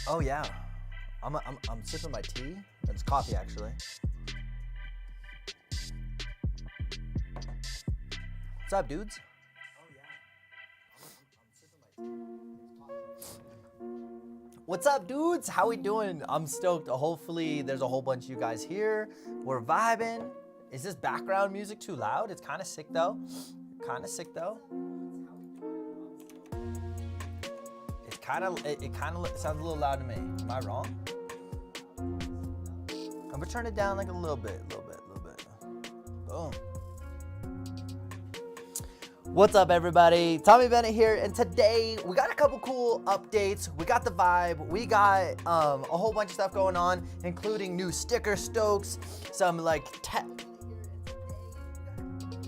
Oh yeah, I'm sipping my tea. It's coffee actually. What's up, dudes? What's up, dudes? How we doing? I'm stoked. Hopefully, there's a whole bunch of you guys here. We're vibing. Is this background music too loud? It's kind of sick though. Kind of sick though. It kind of sounds a little loud to me. Am I wrong? I'm gonna turn it down like a little bit. Boom. What's up, everybody? Tommy Bennett here, and today we got a couple cool updates. We got the vibe. We got a whole bunch of stuff going on, including new sticker stokes, some like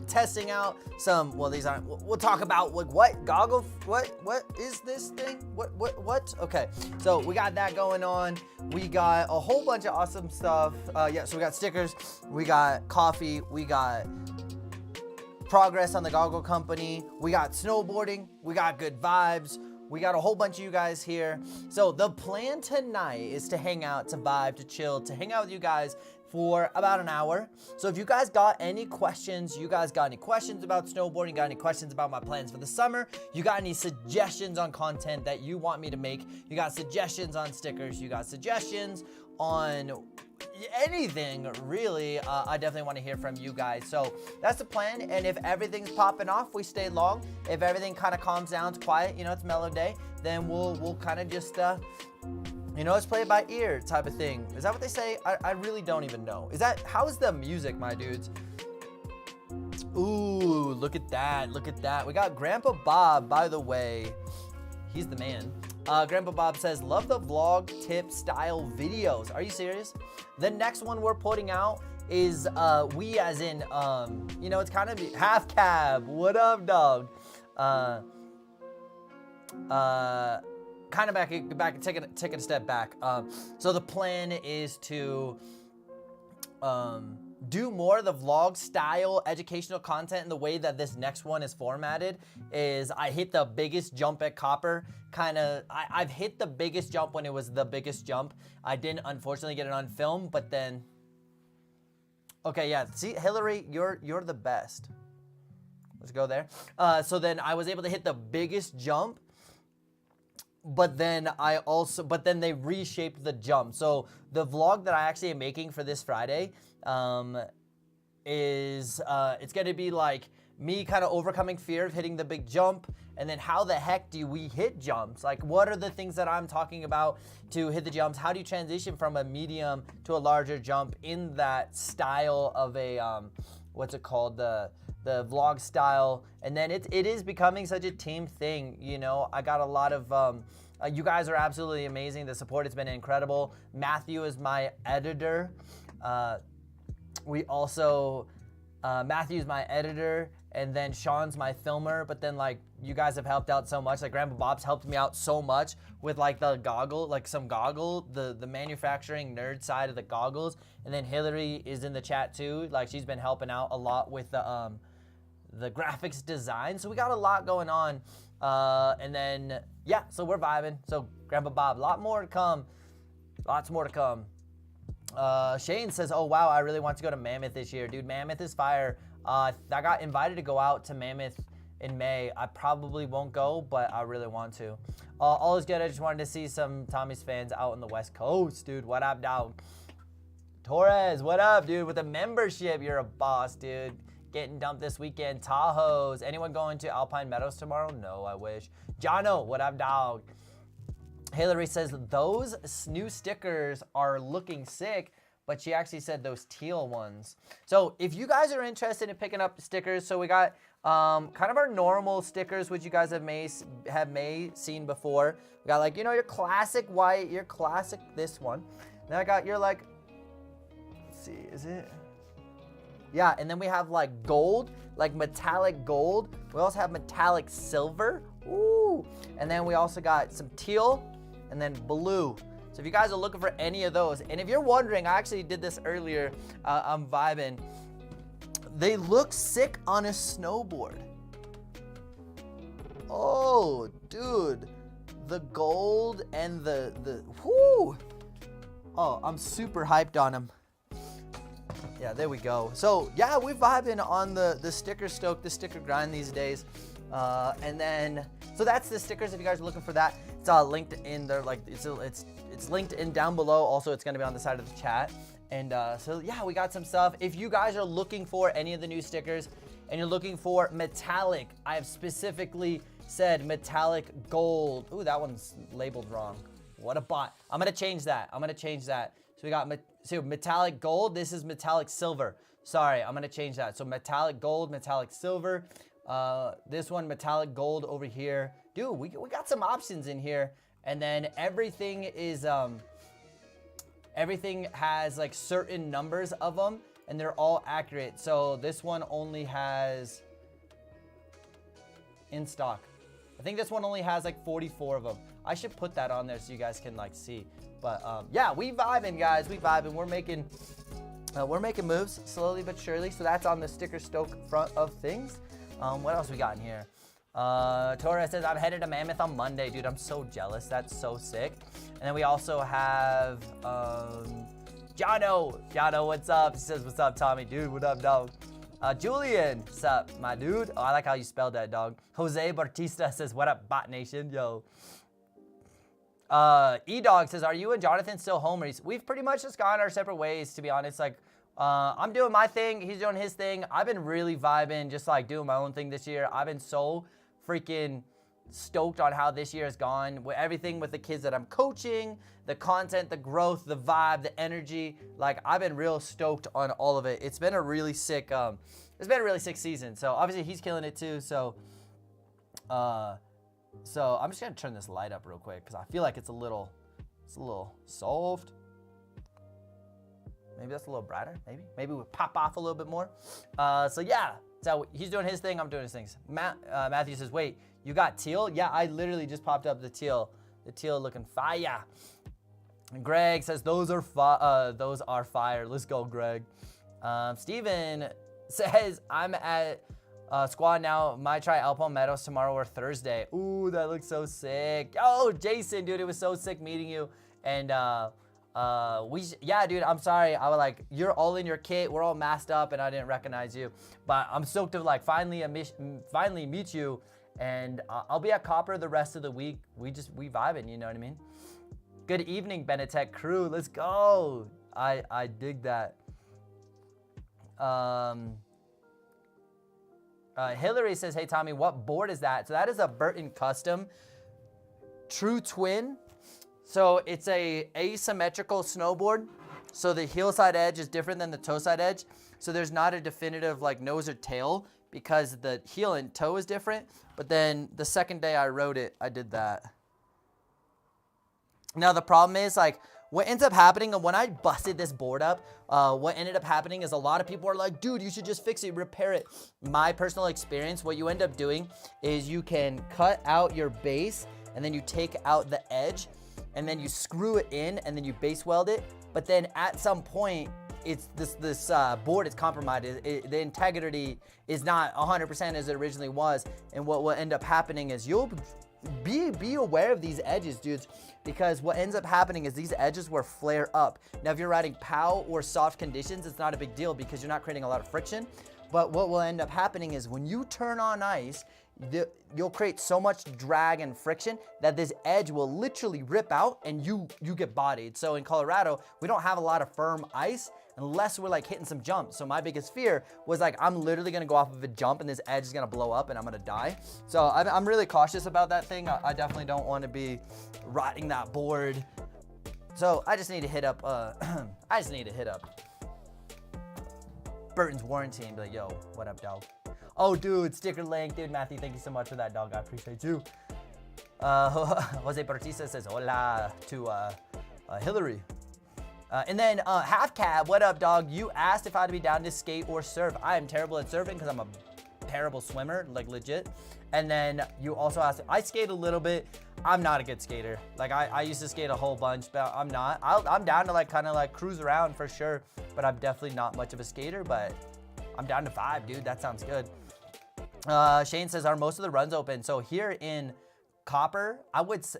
testing out some. Well, these aren't. We'll talk about like what goggle. What is this thing? What? Okay, so we got that going on. We got a whole bunch of awesome stuff. Yeah, so we got stickers. We got coffee. We got progress on the goggle company. We got snowboarding. We got good vibes. We got a whole bunch of you guys here. So the plan tonight is to hang out, to vibe, to chill, to hang out with you guys for about an hour. So if you guys got any questions, about snowboarding, got any questions about my plans for the summer, you got any suggestions on content that you want me to make, you got suggestions on stickers, you got suggestions on anything really, I definitely want to hear from you guys. So that's the plan, and if everything's popping off, we stay long. If everything kind of calms down, it's quiet, it's mellow day, then we'll kind of just let's play it by ear type of thing. Is that what they say? I really don't even know. How is the music, my dudes? Ooh, look at that. We got Grandpa Bob, by the way. He's the man. Grandpa Bob says, love the vlog tip style videos. Are you serious? The next one we're putting out is we as in, it's kind of half cab. What up, dog? Kind of back, taking a step back. So the plan is to do more of the vlog style educational content, and the way that this next one is formatted is I hit the biggest jump at Copper. I've hit the biggest jump when it was the biggest jump. I didn't unfortunately get it on film, but then, okay, yeah, see, Hillary, you're the best. Let's go there. So then I was able to hit the biggest jump, but then they reshaped the jump. So the vlog that I actually am making for this Friday is it's going to be like me kind of overcoming fear of hitting the big jump, and then how the heck do we hit jumps? Like, what are the things that I'm talking about to hit the jumps? How do you transition from a medium to a larger jump in that style of a what's it called, the vlog style? And then it is becoming such a team thing. I got a lot of you guys are absolutely amazing. The support has been incredible. Matthew is my editor. Matthew's my editor, and then Sean's my filmer. But then, like, you guys have helped out so much. Like, Grandpa Bob's helped me out so much with like the manufacturing nerd side of the goggles. And then Hillary is in the chat too. Like, she's been helping out a lot with the graphics design. So we got a lot going on. And then, yeah, so we're vibing. So Grandpa Bob, lots more to come. Shane says, oh wow, I really want to go to Mammoth this year. Dude, Mammoth is fire. I got invited to go out to Mammoth in May. I probably won't go, but I really want to. All is good. I just wanted to see some Tommy's fans out on the West Coast, dude. What up, dog? Torres, what up, dude? With a membership, you're a boss, dude. Getting dumped this weekend. Tahoe's. Anyone going to Alpine Meadows tomorrow? No, I wish. Jono, what up, dog? Hillary says, those new stickers are looking sick, but she actually said those teal ones. So if you guys are interested in picking up stickers, so we got kind of our normal stickers, which you guys have seen before. We got like, your classic white, your classic this one. Then I got your like, let's see, is it? Yeah, and then we have like gold, like metallic gold. We also have metallic silver. Ooh. And then we also got some teal and then blue. So if you guys are looking for any of those, and if you're wondering, I actually did this earlier, I'm vibing. They look sick on a snowboard. Oh, dude. The gold and whoo. Oh, I'm super hyped on him. Yeah, there we go. So yeah, we're vibing on the sticker stoke, the sticker grind these days. And then, so that's the stickers. If you guys are looking for that, it's linked in there. Like it's linked in down below. Also, it's gonna be on the side of the chat. And so yeah, we got some stuff. If you guys are looking for any of the new stickers and you're looking for metallic, I have specifically said metallic gold. Ooh, that one's labeled wrong. What a bot. I'm gonna change that. So we got metallic gold. This is metallic silver. Sorry, I'm gonna change that. So metallic gold, metallic silver. This one, metallic gold over here. Dude, we got some options in here. And then everything is, everything has like certain numbers of them and they're all accurate. So this one only has in stock. I think this one only has like 44 of them. I should put that on there so you guys can like see. But yeah, we vibing, guys. We vibing. We're making moves slowly but surely. So that's on the sticker stoke front of things. What else we got in here? Torres says, I'm headed to Mammoth on Monday. Dude, I'm so jealous. That's so sick. And then we also have Jono. Jono, what's up? He says, what's up, Tommy? Dude, what up, dog? Julian, what's up, my dude? Oh, I like how you spelled that, dog. Jose Bautista says, what up, Bot Nation? Yo. E-Dog says, are you and Jonathan still homies? We've pretty much just gone our separate ways, to be honest. Like, I'm doing my thing. He's doing his thing. I've been really vibing, just like doing my own thing this year. I've been so freaking stoked on how this year has gone. With everything with the kids that I'm coaching, the content, the growth, the vibe, the energy. Like, I've been real stoked on all of it. It's been a really sick, season. So obviously he's killing it too. So I'm just gonna turn this light up real quick because I feel like it's a little soft. Maybe that's a little brighter. Maybe we'll pop off a little bit more. So yeah, so he's doing his thing. I'm doing his things. Matthew says, wait, you got teal? Yeah, I literally just popped up the teal looking fire. And Greg says, those are fire. Let's go, Greg. Steven says, I'm at squad now. Might try Alpine Meadows tomorrow or Thursday. Ooh, that looks so sick. Oh, Jason, dude, it was so sick meeting you. And yeah, dude, I'm sorry. I was like, you're all in your kit. We're all masked up and I didn't recognize you. But I'm stoked to like finally meet you. And I'll be at Copper the rest of the week. We vibing, you know what I mean? Good evening, Benetech crew. Let's go. I dig that. Hillary says, hey, Tommy, what board is that? So that is a Burton Custom True Twin. So it's a asymmetrical snowboard. So the heel side edge is different than the toe side edge. So there's not a definitive like nose or tail because the heel and toe is different. But then the second day I rode it, I did that. Now the problem is like what ends up happening, and when I busted this board up, what ended up happening is a lot of people are like, dude, you should just fix it, repair it. My personal experience, what you end up doing is you can cut out your base and then you take out the edge and then you screw it in and then you base weld it. But then at some point, it's this board is compromised. The integrity is not 100% as it originally was. And what will end up happening is you'll be aware of these edges, dudes, because what ends up happening is these edges will flare up. Now, if you're riding POW or soft conditions, it's not a big deal because you're not creating a lot of friction. But what will end up happening is when you turn on ice, you'll create so much drag and friction that this edge will literally rip out and you get bodied. So in Colorado, we don't have a lot of firm ice unless we're like hitting some jumps. So my biggest fear was like, I'm literally gonna go off of a jump and this edge is gonna blow up and I'm gonna die. So I'm really cautious about that thing. I definitely don't wanna be riding that board. So I just need to hit up, Burton's warranty and be like, yo, what up, dog? Oh, dude, sticker link. Dude, Matthew, thank you so much for that, dog. I appreciate you. Jose Bautista says, hola to Hillary. And then Half Cab, what up, dog? You asked if I'd be down to skate or surf. I am terrible at surfing because I'm a terrible swimmer, like legit. And then you also asked, I skate a little bit. I'm not a good skater. Like I used to skate a whole bunch, but I'm not. I'm down to like kind of like cruise around for sure, but I'm definitely not much of a skater, but I'm down to 5, dude. That sounds good. Shane says, are most of the runs open? So here in Copper,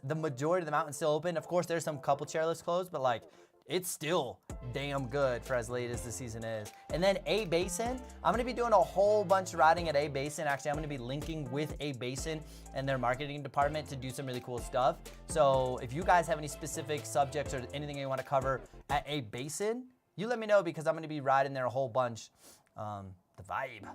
the majority of the mountain's still open. Of course, there's some couple chairlifts closed, but like, it's still damn good for as late as the season is. And then A Basin, I'm gonna be doing a whole bunch of riding at A Basin. Actually, I'm gonna be linking with A Basin and their marketing department to do some really cool stuff. So if you guys have any specific subjects or anything you wanna cover at A Basin, you let me know because I'm gonna be riding there a whole bunch. The vibe.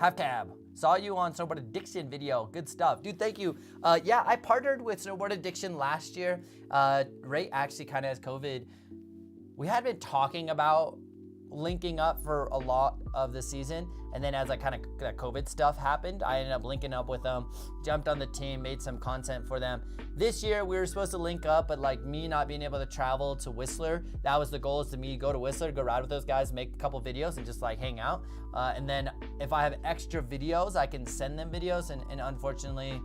Half cab. Saw you on Snowboard Addiction video. Good stuff. Dude, thank you. Yeah, I partnered with Snowboard Addiction last year. Ray actually kind of has COVID. We had been talking about linking up for a lot of the season. And then as like kind of that COVID stuff happened, I ended up linking up with them, jumped on the team, made some content for them. This year we were supposed to link up, but like me not being able to travel to Whistler, that was the goal, is to me go to Whistler, go ride with those guys, make a couple videos and just like hang out. And then if I have extra videos, I can send them videos. And unfortunately,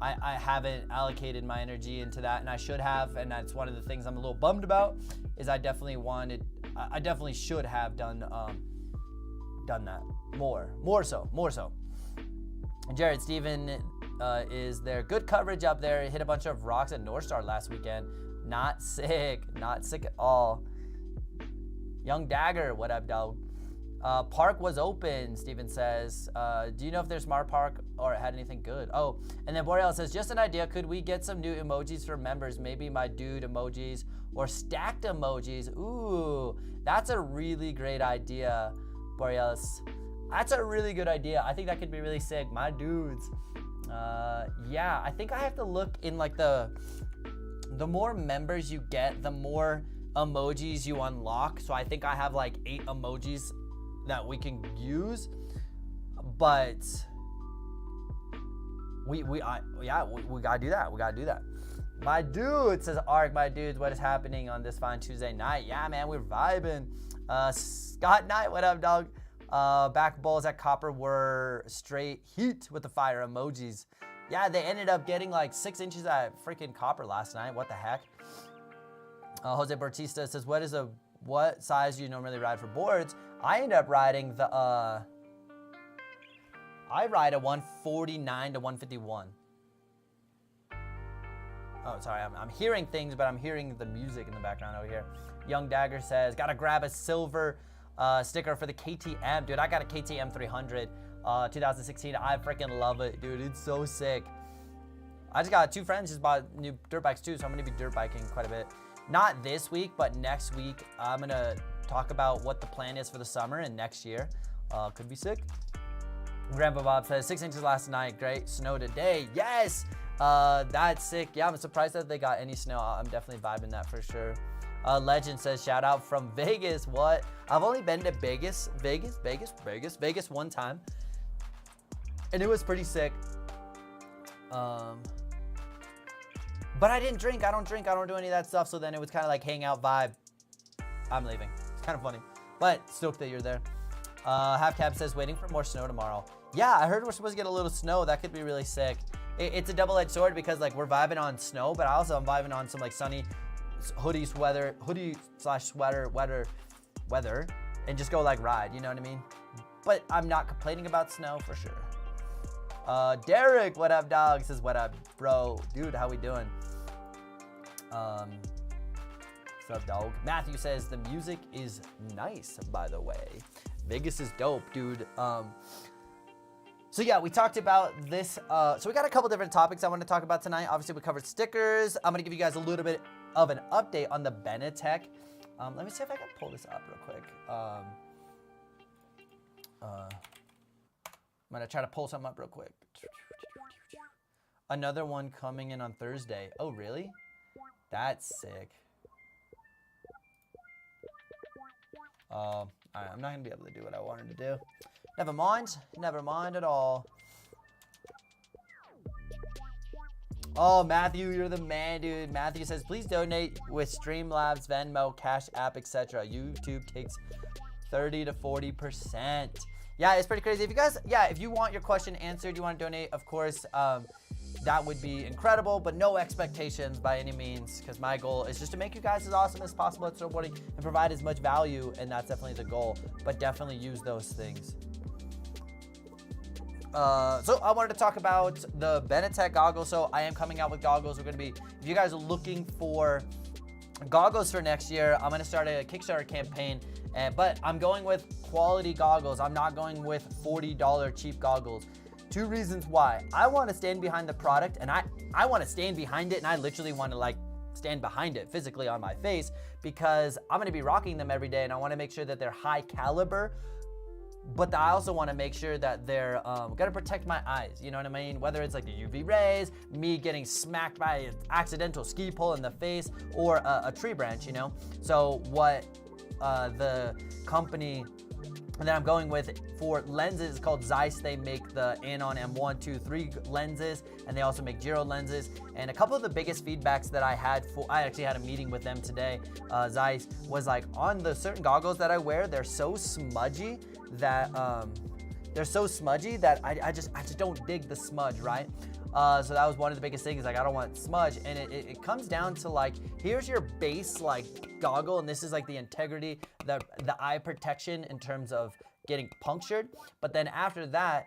I haven't allocated my energy into that, and I should have. And that's one of the things I'm a little bummed about, is I definitely should have done that more so. And Jared Steven is there. Good coverage up there. He hit a bunch of rocks at North Star last weekend. Not sick at all. Young Dagger, what up, dog? Park was open, Steven says. Do you know if there's Smart Park or it had anything good? Oh, and then Boreal says, just an idea. Could we get some new emojis for members? Maybe my dude emojis or stacked emojis. Ooh, that's a really great idea, Borealis. That's a really good idea. I think that could be really sick. My dudes. Yeah, I think I have to look in like the more members you get, the more emojis you unlock. So I think I have like 8 emojis that we can use, but we gotta do that. We gotta do that. My dude says, Ark, my dudes, what is happening on this fine Tuesday night? Yeah, man, we're vibing. Scott Knight, what up, dog? Back bowls at Copper were straight heat with the fire emojis. Yeah, they ended up getting like 6 inches at freaking Copper last night. What the heck? Jose Bautista says, what size do you normally ride for boards? I end up riding I ride a 149 to 151. Oh, sorry, I'm hearing things, but I'm hearing the music in the background over here. Young Dagger says, gotta grab a silver sticker for the KTM. Dude, I got a KTM 300 2016. I freaking love it, dude. It's so sick. I just got 2 friends just bought new dirt bikes too, so I'm gonna be dirt biking quite a bit. Not this week, but next week, I'm gonna talk about what the plan is for the summer and next year. Could be sick. Grandpa Bob says, 6 inches last night, great snow today. Yes, that's sick. Yeah, I'm surprised that they got any snow. I'm definitely vibing that for sure. Legend says, shout out from Vegas. What? I've only been to Vegas one time, and it was pretty sick. But I didn't drink. I don't drink. I don't do any of that stuff. So then it was kind of like hangout vibe. I'm leaving. It's kind of funny, but stoked that you're there. Half Cab says, waiting for more snow tomorrow. Yeah, I heard we're supposed to get a little snow. That could be really sick. It's a double-edged sword because like we're vibing on snow, but also I'm vibing on some like sunny hoodie / sweater weather, and just go like ride. You know what I mean? But I'm not complaining about snow for sure. Derek, what up, dog? Says, what up, bro? Dude, how we doing? What's up, dog? Matthew says, the music is nice, by the way. Vegas is dope, dude. So yeah, we talked about this. So we got a couple different topics I want to talk about tonight. Obviously, we covered stickers. I'm going to give you guys a little bit of an update on the Benetech. Let me see if I can pull this up real quick. I'm going to try to pull something up real quick. Another one coming in on Thursday. Oh, really? That's sick. All right, I'm not going to be able to do what I wanted to do. Never mind. Never mind at all. Oh, Matthew, you're the man, dude. Matthew says, please donate with Streamlabs, Venmo, Cash App, etc. YouTube takes 30 to 40%. Yeah, it's pretty crazy. If you guys, if you want your question answered, you want to donate, of course, that would be incredible, but no expectations by any means, because my goal is just to make you guys as awesome as possible at snowboarding and provide as much value, and that's definitely the goal, but definitely use those things. So I wanted to talk about the Benetech goggles. So I am coming out with goggles. We're going to be, if you guys are looking for goggles for next year, I'm going to start a Kickstarter campaign, but I'm going with quality goggles. I'm not going with $40 cheap goggles. Two reasons why. I want to stand behind the product, and I want to stand behind it, and I literally want to like stand behind it physically on my face, because I'm going to be rocking them every day, and I want to make sure that they're high caliber. But I also want to make sure that they're gonna protect my eyes, you know what I mean? Whether it's like the UV rays, me getting smacked by an accidental ski pole in the face, or a tree branch, you know? So what the company that I'm going with for lenses is called Zeiss. They make the Anon M1, 2, 3 lenses, and they also make Giro lenses. And a couple of the biggest feedbacks that I actually had a meeting with them today, Zeiss, was like, on the certain goggles that I wear, they're so smudgy that I just don't dig the smudge, right? So that was one of the biggest things, like I don't want smudge. And it comes down to like, here's your base like goggle, and this is like the integrity, the eye protection in terms of getting punctured. But then after that,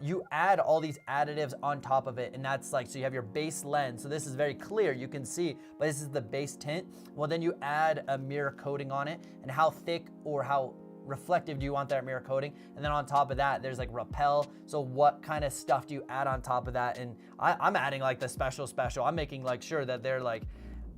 you add all these additives on top of it, and that's like, so you have your base lens. So this is very clear, you can see, but this is the base tint. Well, then you add a mirror coating on it, and how thick or how reflective do you want that mirror coating? And then on top of that, there's like repel. So what kind of stuff do you add on top of that? And I'm adding like the special. I'm making like sure that they're like,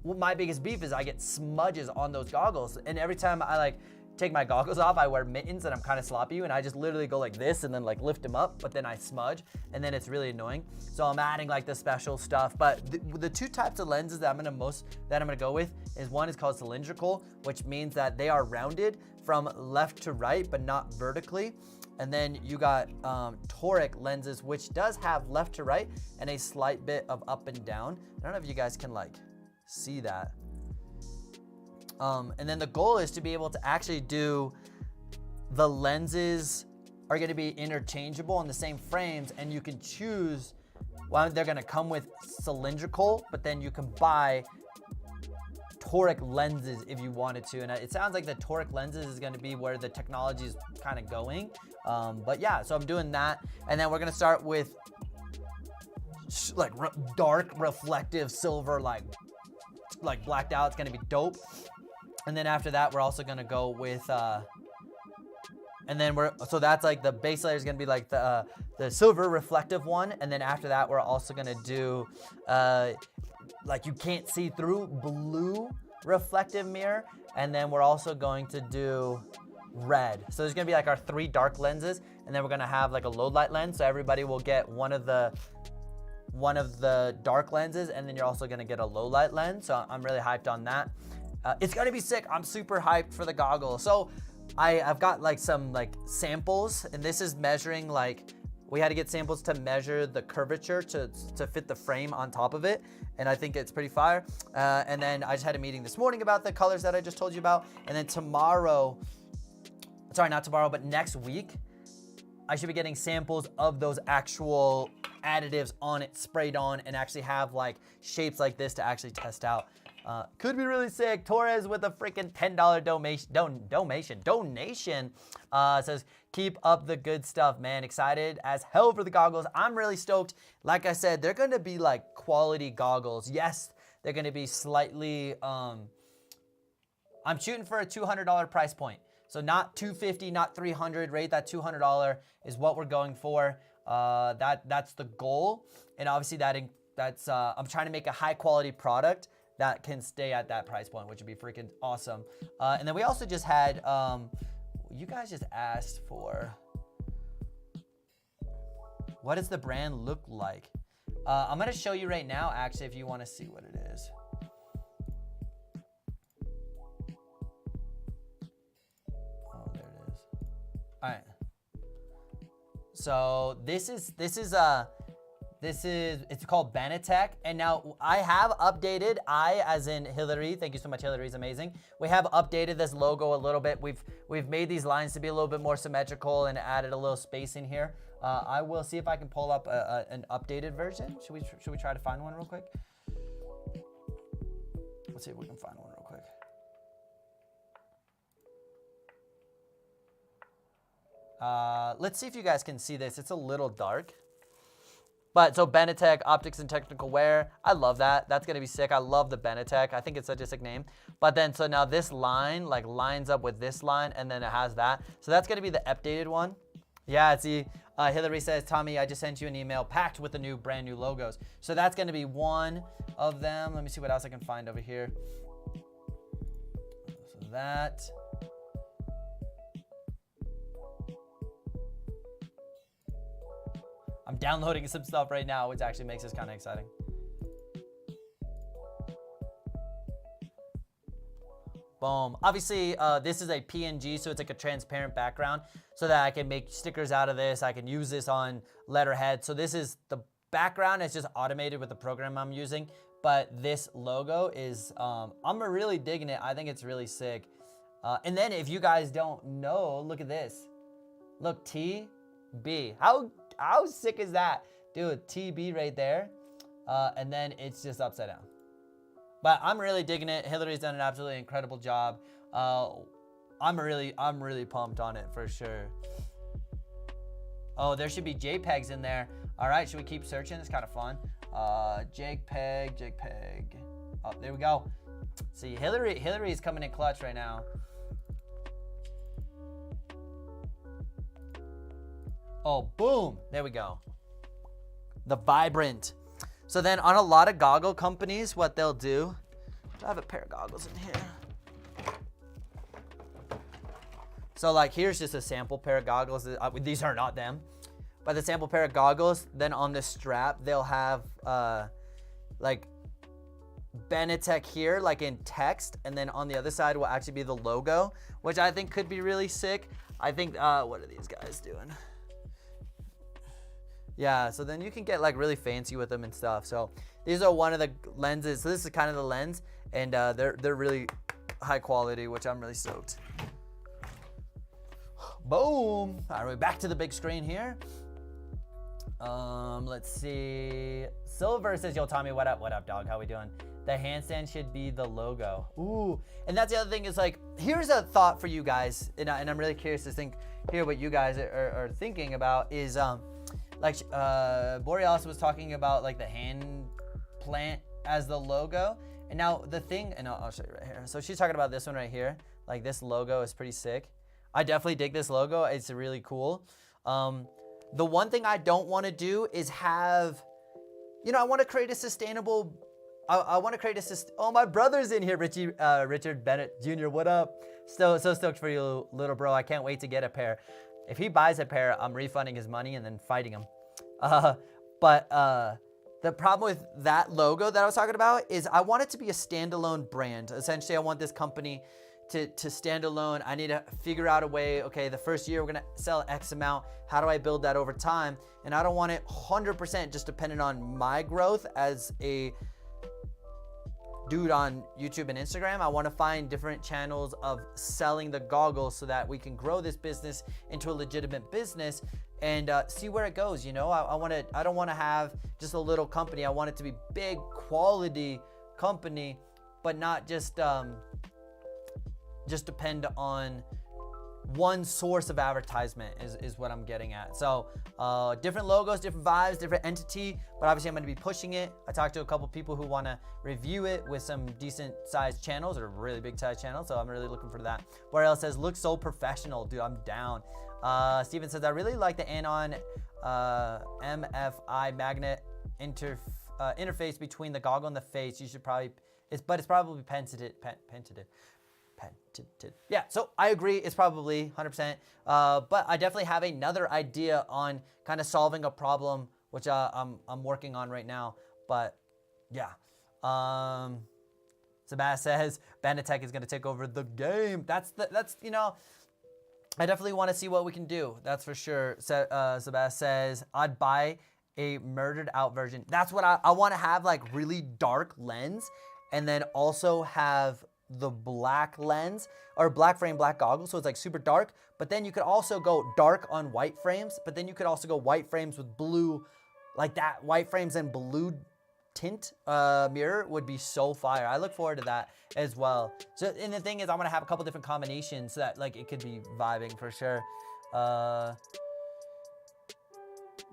well, my biggest beef is I get smudges on those goggles. And every time I like take my goggles off, I wear mittens and I'm kind of sloppy, and I just literally go like this and then like lift them up, but then I smudge, and then it's really annoying. So I'm adding like the special stuff. But the two types of lenses that I'm gonna go with is, one is called cylindrical, which means that they are rounded from left to right, but not vertically. And then you got toric lenses, which does have left to right and a slight bit of up and down. I don't know if you guys can like see that. And then the goal is to be able to actually do, the lenses are going to be interchangeable on the same frames, and you can choose, well, they're going to come with cylindrical, but then you can buy toric lenses if you wanted to. And it sounds like the toric lenses is going to be where the technology is kind of going. But yeah, so I'm doing that. And then we're going to start with like dark reflective silver, like blacked out. It's going to be dope. And then after that, we're also gonna go with, so that's like the base layer is gonna be like the silver reflective one. And then after that, we're also gonna do, like you can't see through blue reflective mirror. And then we're also going to do red. So there's gonna be like our 3 dark lenses, and then we're gonna have like a low light lens. So everybody will get one of the dark lenses, and then you're also gonna get a low light lens. So I'm really hyped on that. It's gonna be sick. I'm super hyped for the goggles. So I've got like some like samples, and this is measuring, like we had to get samples to measure the curvature to fit the frame on top of it. And I think it's pretty fire. And then I just had a meeting this morning about the colors that I just told you about. And then not tomorrow, but next week, I should be getting samples of those actual additives on it, sprayed on, and actually have like shapes like this to actually test out. Could be really sick. Torres with a freaking $10 donation says, keep up the good stuff, man. Excited as hell for the goggles. I'm really stoked. Like I said, they're going to be like quality goggles. Yes, they're going to be slightly, I'm shooting for a $200 price point. So not $250, not $300, right? That $200 is what we're going for. That's the goal. And obviously that's I'm trying to make a high quality product that can stay at that price point, which would be freaking awesome. And then we also just had, you guys just asked for, what does the brand look like? I'm gonna show you right now, actually, if you wanna see what it is. Oh, there it is. All right. So it's called Benetech. And now I have updated, as in Hillary, thank you so much, Hillary is amazing. We have updated this logo a little bit. We've made these lines to be a little bit more symmetrical and added a little space in here. I will see if I can pull up an updated version. Should we try to find one real quick? Let's see if we can find one real quick. Let's see if you guys can see this. It's a little dark. But so Benetech, optics and technical wear. I love that. That's going to be sick. I love the Benetech. I think it's such a sick name. But then, so now this line like lines up with this line and then it has that. So that's going to be the updated one. Yeah, see, Hillary says, Tommy, I just sent you an email packed with the new brand new logos. So that's going to be one of them. Let me see what else I can find over here. So that. I'm downloading some stuff right now, which actually makes this kind of exciting. Boom. Obviously, this is a PNG, so it's like a transparent background so that I can make stickers out of this. I can use this on letterhead. So this is the background. It's just automated with the program I'm using. But this logo is, I'm really digging it. I think it's really sick. And then if you guys don't know, look at this. Look, TB. How sick is that? Dude, TB right there. And then it's just upside down. But I'm really digging it. Hillary's done an absolutely incredible job. I'm really pumped on it for sure. Oh, there should be JPEGs in there. All right, should we keep searching? It's kind of fun. JPEG. Oh, there we go. See, Hillary's coming in clutch right now. Oh, boom. There we go. The vibrant. So then on a lot of goggle companies, what they'll do, I have a pair of goggles in here. So like here's just a sample pair of goggles. These are not them, but the sample pair of goggles. Then on the strap, they'll have like Benetech here, like in text. And then on the other side will actually be the logo, which I think could be really sick. I think, what are these guys doing? Yeah, so then you can get like really fancy with them and stuff. So these are one of the lenses. So this is kind of the lens, and they're really high quality, which I'm really stoked. Boom! All right, we're back to the big screen here. Let's see. Silver says, "Yo, Tommy, what up, dog? How we doing?" The handstand should be the logo. Ooh, and that's the other thing is like, here's a thought for you guys, and I'm really curious to hear what you guys are thinking about is like Borealis was talking about like the hand plant as the logo. And now the thing, and I'll show you right here. So she's talking about this one right here. Like this logo is pretty sick. I definitely dig this logo. It's really cool. The one thing I don't want to do is have, you know, I want to create a sustainable, I want to create a, oh, my brother's in here, Richard Bennett Jr. What up? So stoked for you, little bro. I can't wait to get a pair. If he buys a pair, I'm refunding his money and then fighting him. But the problem with that logo that I was talking about is I want it to be a standalone brand. Essentially, I want this company to stand alone. I need to figure out a way, okay, the first year we're gonna sell X amount. How do I build that over time? And I don't want it 100% just dependent on my growth as a dude on YouTube and Instagram. I want to find different channels of selling the goggles so that we can grow this business into a legitimate business and see where it goes. You know, I don't want to have just a little company. I want it to be big quality company, but not just depend on one source of advertisement is what I'm getting at. So different logos, different vibes, different entity, but obviously I'm going to be pushing it. I talked to a couple people who want to review it with some decent sized channels or really big sized channels. So I'm really looking for that. Boreal says, looks so professional, dude. I'm down. Steven says, I really like the Anon MFI magnet interface between the goggle and the face. You should probably, it's probably patented. Yeah, so I agree. It's probably 100%. But I definitely have another idea on kind of solving a problem, which I'm working on right now. But yeah, Sebastian says Benetech is going to take over the game. That's you know, I definitely want to see what we can do. That's for sure. Sebastian says I'd buy a murdered out version. That's what I want to have, like really dark lens, and then also have the black lens or black frame, black goggles. So it's like super dark, but then you could also go dark on white frames, but then you could also go white frames with blue, like that white frames and blue tint mirror would be so fire. I look forward to that as well. So, and the thing is, I'm going to have a couple different combinations so that like it could be vibing for sure.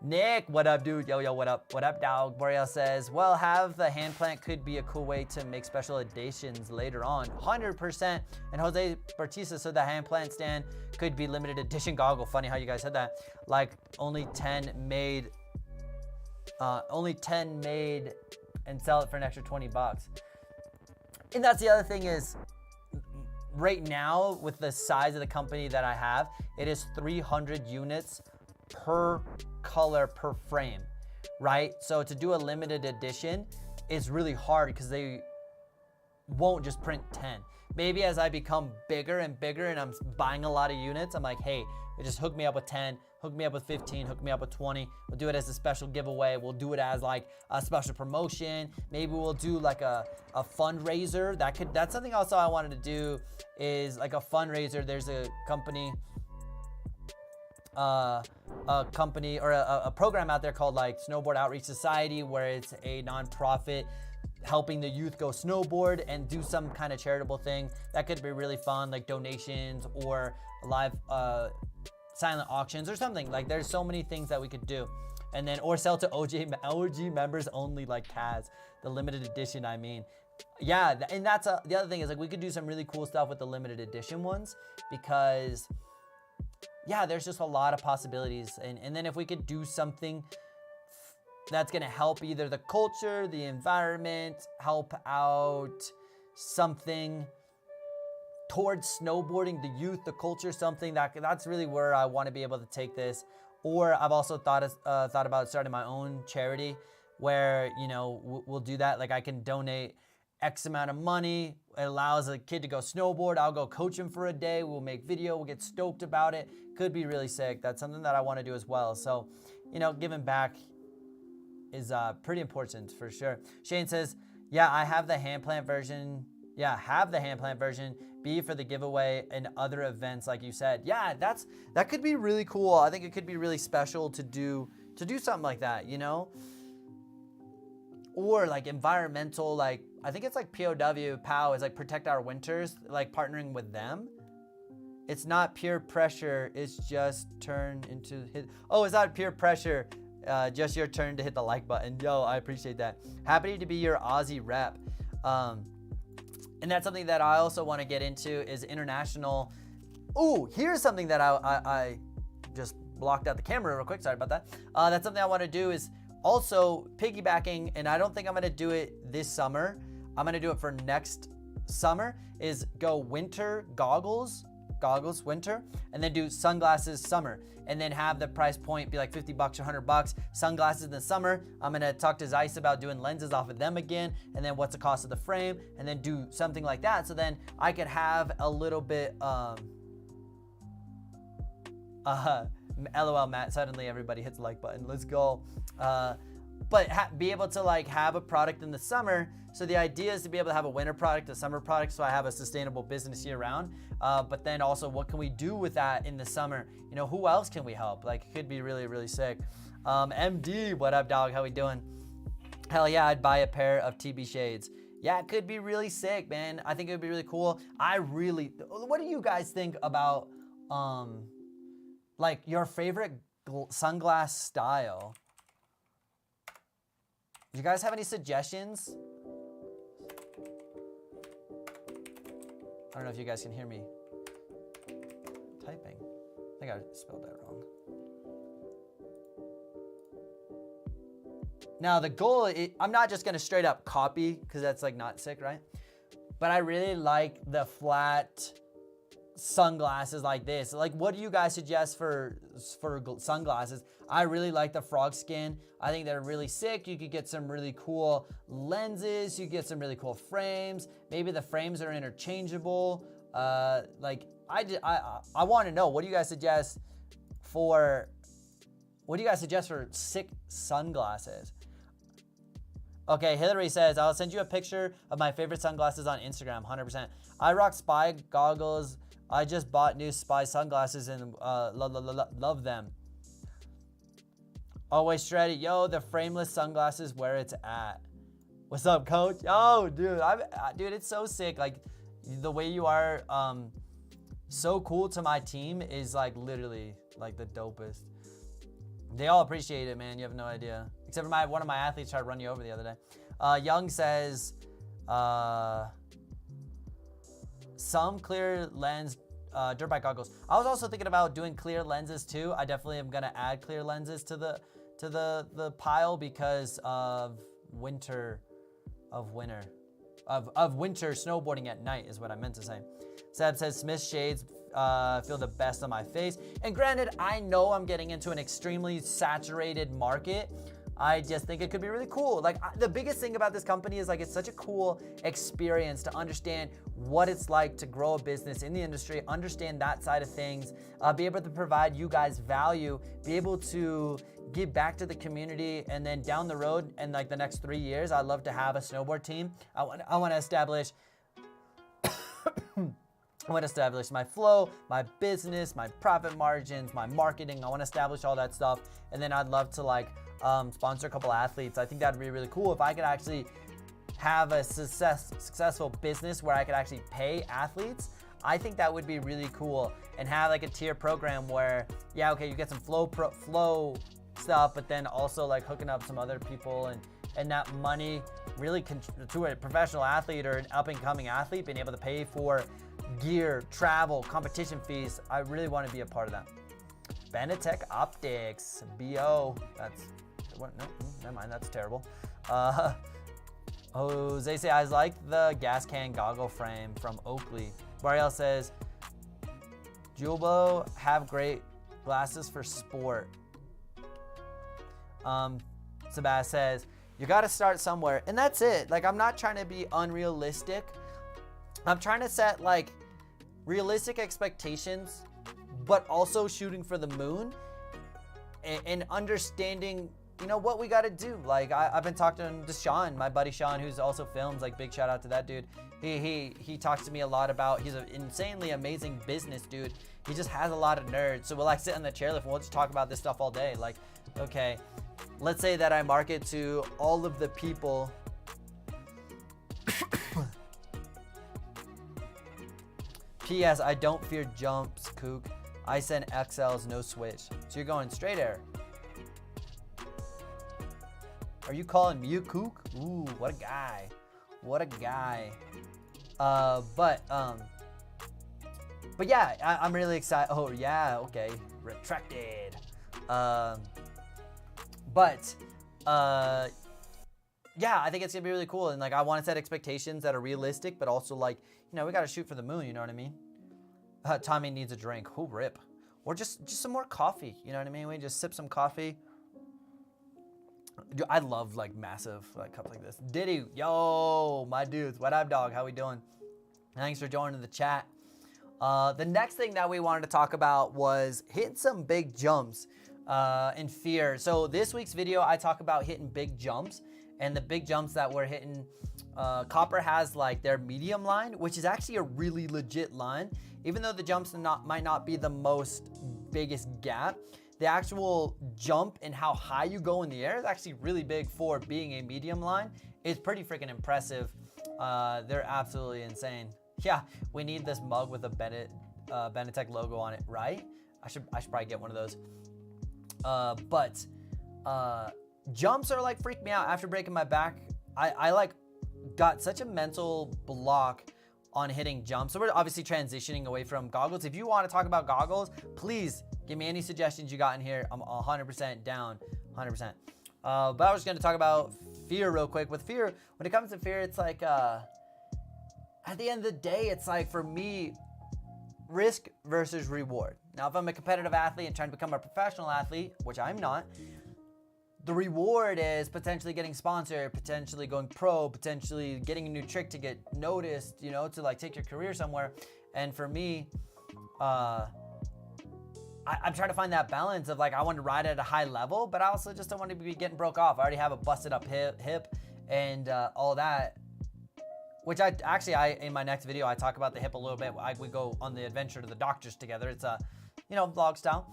Nick, what up, dude? Yo, what up? What up, dog? Boreal says, well, have the hand plant could be a cool way to make special editions later on. 100%. And Jose Bartisa said the hand plant stand could be limited edition goggle. Funny how you guys said that. Like only 10 made and sell it for an extra 20 bucks. And that's the other thing is, right now with the size of the company that I have, it is 300 units per color per frame, right? So to do a limited edition is really hard because they won't just print 10. Maybe as I become bigger and bigger and I'm buying a lot of units, I'm like, hey, just hook me up with 10, hook me up with 15, hook me up with 20. We'll do it as a special giveaway. We'll do it as like a special promotion. Maybe we'll do like a fundraiser. That's something also I wanted to do, is like a fundraiser. There's a company or a program out there called like Snowboard Outreach Society, where it's a nonprofit helping the youth go snowboard and do some kind of charitable thing. That could be really fun, like donations or live silent auctions or something. Like there's so many things that we could do. And then, or sell to OG members only, like Kaz, the limited edition, I mean. Yeah, and that's the other thing is like we could do some really cool stuff with the limited edition ones, because yeah, there's just a lot of possibilities. And then if we could do something that's gonna help either the culture, the environment, help out something towards snowboarding, the youth, the culture, something that's really where I want to be able to take this. Or I've also thought about starting my own charity where, you know, we'll do that. Like I can donate X amount of money. It allows a kid to go snowboard. I'll go coach him for a day. We'll make video. We'll get stoked about it. Could be really sick. That's something that I want to do as well. So, you know, giving back is pretty important for sure. Shane says, yeah, I have the hand plant version. Yeah, have the hand plant version be for the giveaway and other events, like you said. Yeah, that could be really cool. I think it could be really special to do something like that, you know? Or like environmental, like I think it's like POW is like Protect Our Winters, like partnering with them. It's not peer pressure, it's just it's not peer pressure, just your turn to hit the like button. Yo, I appreciate that. Happy to be your Aussie rep. And that's something that I also want to get into is international. Ooh, here's something that I just blocked out the camera real quick. Sorry about that. That's something I want to do is also piggybacking, and I don't think I'm going to do it this summer. I'm going to do it for next summer, is go winter goggles winter, and then do sunglasses summer, and then have the price point be like 50 bucks or 100 bucks. Sunglasses in the summer, I'm gonna talk to Zeiss about doing lenses off of them again, and then what's the cost of the frame, and then do something like that. So then I could have a little bit, LOL Matt, suddenly everybody hits the like button, let's go. But be able to like have a product in the summer. So the idea is to be able to have a winter product, a summer product, so I have a sustainable business year round. But then also, what can we do with that in the summer? You know, who else can we help? Like, it could be really, really sick. MD, what up, dog? How we doing? Hell yeah, I'd buy a pair of TB shades. Yeah, it could be really sick, man. I think it would be really cool. What do you guys think about, like, your favorite sunglass style? Do you guys have any suggestions? I don't know if you guys can hear me typing. I think I spelled that wrong. Now the goal, I'm not just gonna straight up copy, because that's like not sick, right? But I really like the flat sunglasses like this. Like, what do you guys suggest for sunglasses? I really like the frog skin. I think they're really sick. You could get some really cool lenses. You get some really cool frames. Maybe the frames are interchangeable. Like I want to know, what do you guys suggest for sick sunglasses? Okay, Hillary says, I'll send you a picture of my favorite sunglasses on Instagram, 100%. I rock Spy goggles. I just bought new Spy sunglasses and love them. Always shredded. Yo, the frameless sunglasses where it's at. What's up, coach? Oh, dude, dude, it's so sick. Like, the way you are so cool to my team is like literally like the dopest. They all appreciate it, man. You have no idea. Except for one of my athletes tried to run you over the other day. Young says, some clear lens dirt bike goggles. I was also thinking about doing clear lenses too. I definitely am gonna add clear lenses to the pile because of winter snowboarding at night is what I meant to say. Seb says Smith shades feel the best on my face. And granted, I know I'm getting into an extremely saturated market. I just think it could be really cool. Like the biggest thing about this company is like it's such a cool experience to understand what it's like to grow a business in the industry, understand that side of things, be able to provide you guys value, be able to give back to the community, and then down the road in like the next 3 years, I'd love to have a snowboard team. I want to establish my flow, my business, my profit margins, my marketing. I want to establish all that stuff. And then I'd love to like sponsor a couple athletes. I think that'd be really cool if I could actually have a successful business where I could actually pay athletes. I think that would be really cool, and have like a tier program where, yeah, okay, you get some flow stuff, but then also like hooking up some other people and that money really to a professional athlete or an up and coming athlete being able to pay for gear, travel, competition fees. I really want to be a part of that. Benetech Optics, BO. That's what? No, never mind. That's terrible. Jose say I like the gas can goggle frame from Oakley. Bariel says Julbo have great glasses for sport. Sebas says you got to start somewhere, and that's it. Like I'm not trying to be unrealistic. I'm trying to set like realistic expectations, but also shooting for the moon and understanding, you know, what we got to do. Like I've been talking to Sean, my buddy Sean, who's also films, like big shout out to that dude. He talks to me a lot about, he's an insanely amazing business dude. He just has a lot of nerds. So we'll like sit in the chairlift and we'll just talk about this stuff all day. Like, okay, let's say that I market to all of the people. P.S. I don't fear jumps, kook. I send XLs, no switch. So you're going straight air. Are you calling me a kook? Ooh, what a guy. What a guy. But yeah, I'm really excited. Oh yeah, okay. Retracted. Yeah, I think it's gonna be really cool. And like, I want to set expectations that are realistic, but also like, you know, we got to shoot for the moon. You know what I mean? Tommy needs a drink. Who rip? Or just some more coffee. You know what I mean? We just sip some coffee. Dude, I love like massive like cups like this. Diddy, yo, my dudes, what up, dog? How we doing? Thanks for joining the chat. The next thing that we wanted to talk about was hitting some big jumps in fear. So this week's video, I talk about hitting big jumps, and the big jumps that we're hitting. Copper has like their medium line, which is actually a really legit line. Even though the jumps might not be the most biggest gap, the actual jump and how high you go in the air is actually really big for being a medium line. It's pretty freaking impressive. They're absolutely insane. Yeah, we need this mug with a Benetech logo on it, right? I should probably get one of those. But jumps are like freak me out. After breaking my back, I like got such a mental block on hitting jumps. So we're obviously transitioning away from goggles. If you want to talk about goggles, please give me any suggestions you got in here. I'm 100% down, 100%. But I was going to talk about fear real quick. With fear, when it comes to fear, it's like, at the end of the day, it's like, for me, risk versus reward. Now, if I'm a competitive athlete and trying to become a professional athlete, which I'm not, the reward is potentially getting sponsored, potentially going pro, potentially getting a new trick to get noticed, you know, to like take your career somewhere. And for me, I'm trying to find that balance of like, I want to ride at a high level, but I also just don't want to be getting broke off. I already have a busted up hip and all that, which I in my next video, I talk about the hip a little bit. We go on the adventure to the doctors together. It's a, you know, vlog style,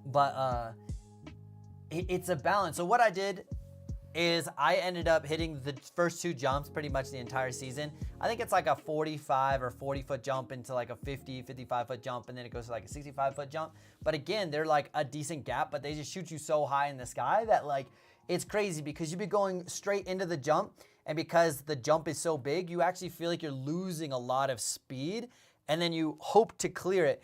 but it's a balance. So what I did is I ended up hitting the first 2 jumps pretty much the entire season. I think it's like a 45 or 40 foot jump into like a 50, 55 foot jump, and then it goes to like a 65 foot jump. But again, they're like a decent gap, but they just shoot you so high in the sky that like it's crazy because you'd be going straight into the jump, and because the jump is so big, you actually feel like you're losing a lot of speed, and then you hope to clear it.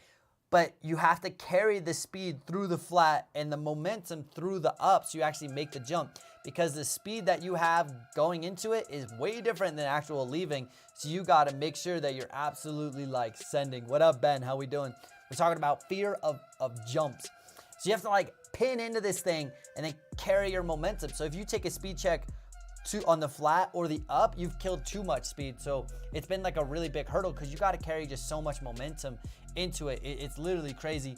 But you have to carry the speed through the flat and the momentum through the ups. You actually make the jump because the speed that you have going into it is way different than actual leaving. So you got to make sure that you're absolutely like sending. What up, Ben? How we doing? We're talking about fear of jumps. So you have to like pin into this thing and then carry your momentum. So if you take a speed check on the flat or the up, you've killed too much speed. So it's been like a really big hurdle because you got to carry just so much momentum into it. It's literally crazy.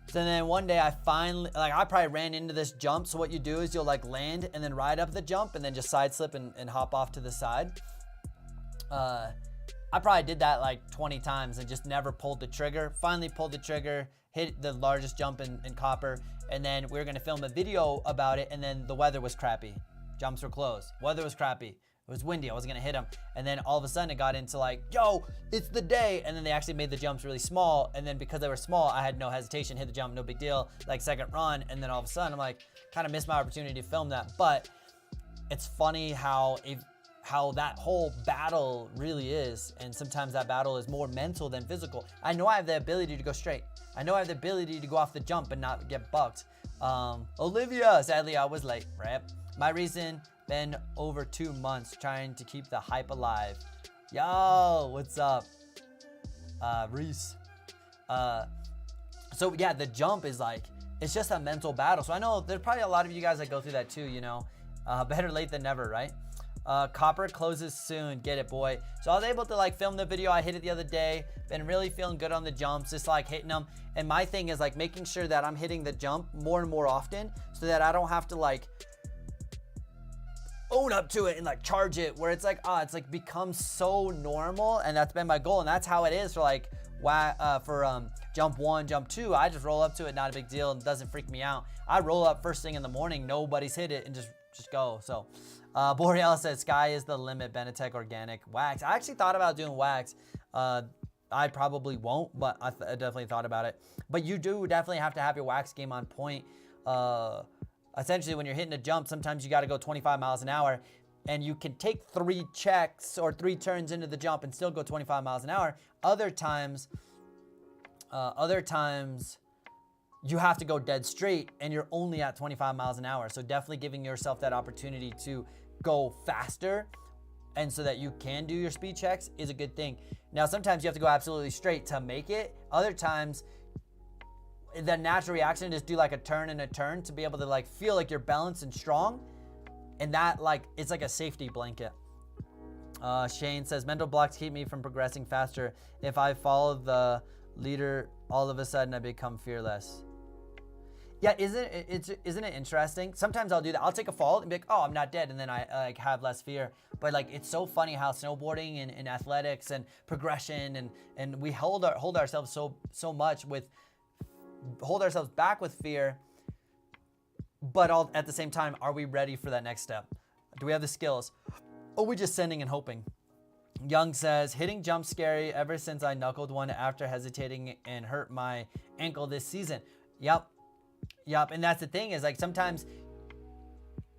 So then one day I finally, like I probably ran into this jump. So what you do is you'll like land and then ride up the jump and then just side slip and hop off to the side. I probably did that like 20 times and just never pulled the trigger. Finally pulled the trigger, hit the largest jump in Copper. And then we were going to film a video about it. And then the weather was crappy. Jumps were closed. Weather was crappy. It was windy. I wasn't gonna hit them. And then all of a sudden it got into like, yo, it's the day. And then they actually made the jumps really small. And then because they were small, I had no hesitation, hit the jump, no big deal. Like second run. And then all of a sudden I'm like, kind of missed my opportunity to film that. But it's funny how that whole battle really is. And sometimes that battle is more mental than physical. I know I have the ability to go straight. I know I have the ability to go off the jump and not get bucked. Olivia, sadly I was late, right? My reason, been over 2 months trying to keep the hype alive. Yo, what's up? Reese. So yeah, the jump is like, it's just a mental battle. So I know there's probably a lot of you guys that go through that too, you know. Better late than never, right? Copper closes soon. Get it, boy. So I was able to like film the video. I hit it the other day. Been really feeling good on the jumps, just like hitting them. And my thing is like making sure that I'm hitting the jump more and more often so that I don't have to like own up to it and like charge it, where it's like, it's like becomes so normal. And that's been my goal. And that's how it is for like, jump 1, jump 2. I just roll up to it, not a big deal, and doesn't freak me out. I roll up first thing in the morning, nobody's hit it, and just go. So Borealis says sky is the limit. Benetech organic wax. I actually thought about doing wax. I probably won't, but I definitely thought about it. But you do definitely have to have your wax game on point. Essentially, when you're hitting a jump, sometimes you got to go 25 miles an hour, and you can take 3 checks or 3 turns into the jump and still go 25 miles an hour. Other times, you have to go dead straight, and you're only at 25 miles an hour. So definitely giving yourself that opportunity to go faster, and so that you can do your speed checks is a good thing. Now, sometimes you have to go absolutely straight to make it. Other times, the natural reaction is do like a turn and a turn to be able to like feel like you're balanced and strong, and that like it's like a safety blanket. Shane says mental blocks keep me from progressing faster. If I follow the leader, all of a sudden I become fearless. Yeah, isn't it interesting? Sometimes I'll do that. I'll take a fall and be like, oh, I'm not dead, and then I like have less fear. But like it's so funny how snowboarding and athletics and progression and we hold ourselves so much with hold ourselves back with fear, but all at the same time, are we ready for that next step? Do we have the skills? Or are we just sending and hoping? Young says, hitting jump scary ever since I knuckled one after hesitating and hurt my ankle this season. Yep. And that's the thing is like sometimes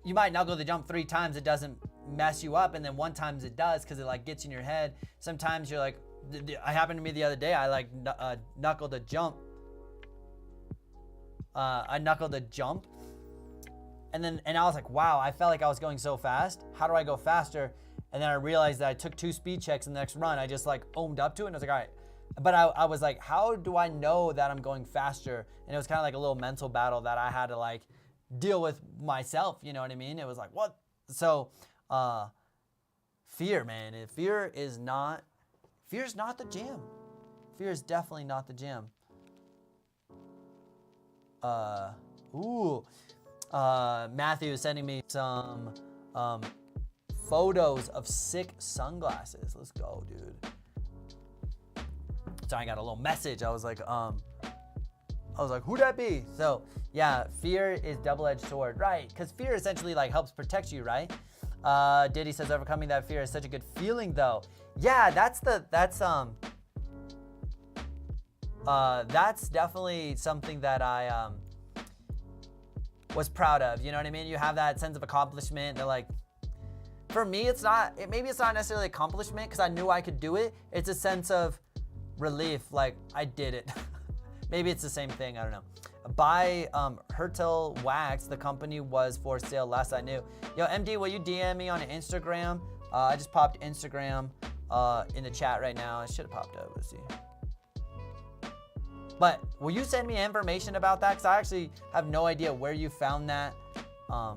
you might knuckle the jump 3 times. It doesn't mess you up. And then 1 time it does because it like gets in your head. Sometimes you're like, it happened to me the other day. I like knuckled a jump. I knuckled a jump, and I was like, wow, I felt like I was going so fast. How do I go faster? And then I realized that I took 2 speed checks in the next run. I just like owned up to it, and I was like, all right. But I was like, how do I know that I'm going faster? And it was kind of like a little mental battle that I had to like deal with myself. You know what I mean? It was like, what? So fear, man. Fear is not the jam. Fear is definitely not the jam. Matthew is sending me some photos of sick sunglasses. Let's go, dude. So I got a little message. I was like, I was like, who'd that be? So yeah, fear is double-edged sword, right? Because fear essentially like helps protect you, right? Diddy says overcoming that fear is such a good feeling though. Yeah, that's definitely something that I was proud of. You know what I mean? You have that sense of accomplishment. They're like, for me, maybe it's not necessarily accomplishment because I knew I could do it. It's a sense of relief, like I did it. Maybe it's the same thing, I don't know. Buy Hertel Wax, the company was for sale last I knew. Yo, MD, will you DM me on Instagram? I just popped Instagram in the chat right now. It should have popped up, let's see. But will you send me information about that? Because I actually have no idea where you found that. There